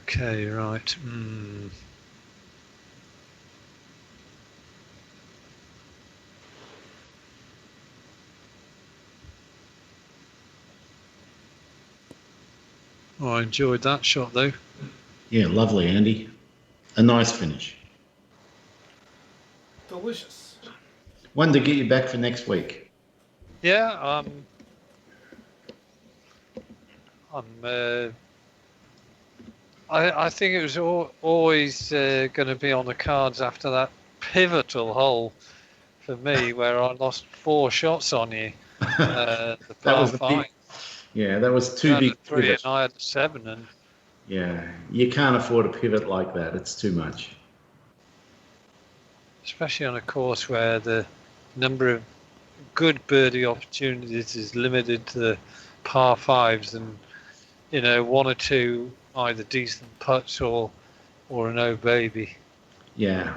[SPEAKER 1] Okay, right. Oh, I enjoyed that shot, though.
[SPEAKER 2] Yeah, lovely, Andy. A nice finish.
[SPEAKER 3] Delicious.
[SPEAKER 2] One to get you back for next week.
[SPEAKER 1] Yeah, I think it was always going to be on the cards after that pivotal hole for me, where I lost 4 shots on you. The par 5.
[SPEAKER 2] That was too big.
[SPEAKER 1] 3 pivot. And I had 7, and
[SPEAKER 2] yeah, you can't afford a pivot like that. It's too much. Especially
[SPEAKER 1] on a course where the number of good birdie opportunities is limited to the par 5s, and 1 or 2 either decent putts or a no baby.
[SPEAKER 2] Yeah,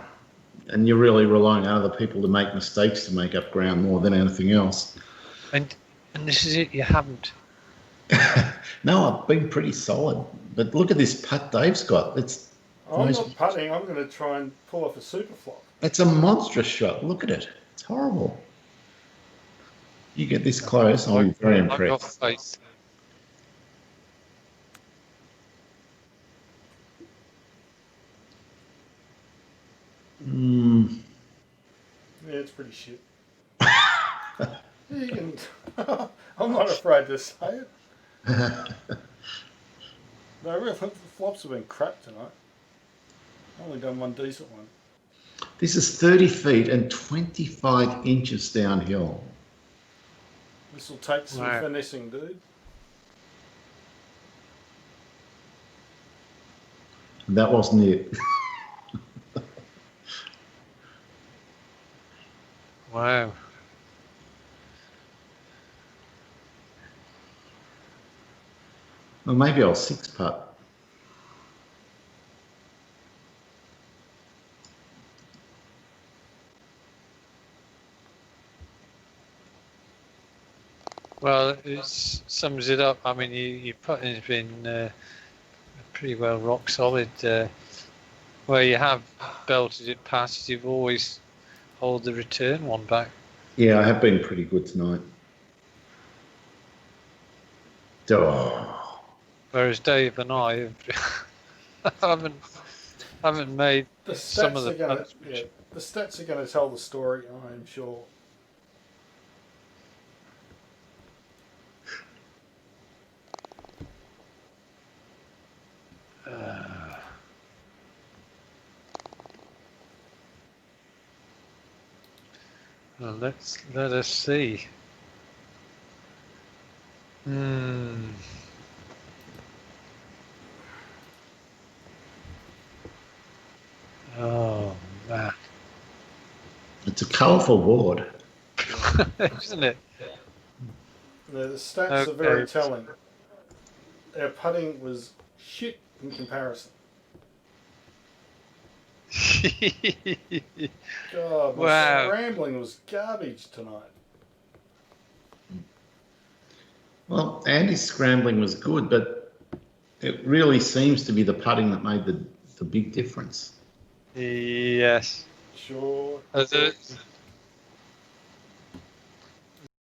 [SPEAKER 2] and you're really relying on other people to make mistakes to make up ground more than anything else.
[SPEAKER 1] And this is it. You haven't.
[SPEAKER 2] No, I've been pretty solid. But look at this putt Dave's got.
[SPEAKER 3] I'm not putting. I'm going to try and pull off a super flop.
[SPEAKER 2] It's a monstrous shot. Look at it. It's horrible. You get this close, I'll be very impressed.
[SPEAKER 1] I've got faith.
[SPEAKER 3] Yeah, it's pretty shit. I'm not afraid to say it. No, the flops have been crap tonight. I've only done one decent one.
[SPEAKER 2] This is 30 feet and 25 inches downhill.
[SPEAKER 3] This will take some finessing, dude.
[SPEAKER 2] That wasn't it.
[SPEAKER 1] Wow.
[SPEAKER 2] Well, maybe I'll 6-putt.
[SPEAKER 1] Well, it sums it up. I mean, your putting has been pretty well rock solid. Where you have belted it past, you've always hold the return one back.
[SPEAKER 2] Yeah, I have been pretty good tonight. Oh.
[SPEAKER 1] Whereas Dave and I haven't made some of the putts.
[SPEAKER 3] Yeah, the stats are going to tell the story, I'm sure.
[SPEAKER 1] Well, let us see. Oh man,
[SPEAKER 2] it's a colourful board,
[SPEAKER 1] isn't it?
[SPEAKER 3] The stats are very telling. Our putting was shit in comparison. God, my scrambling was garbage tonight.
[SPEAKER 2] Well, Andy's scrambling was good, but it really seems to be the putting that made the big difference.
[SPEAKER 1] Yes.
[SPEAKER 3] Sure.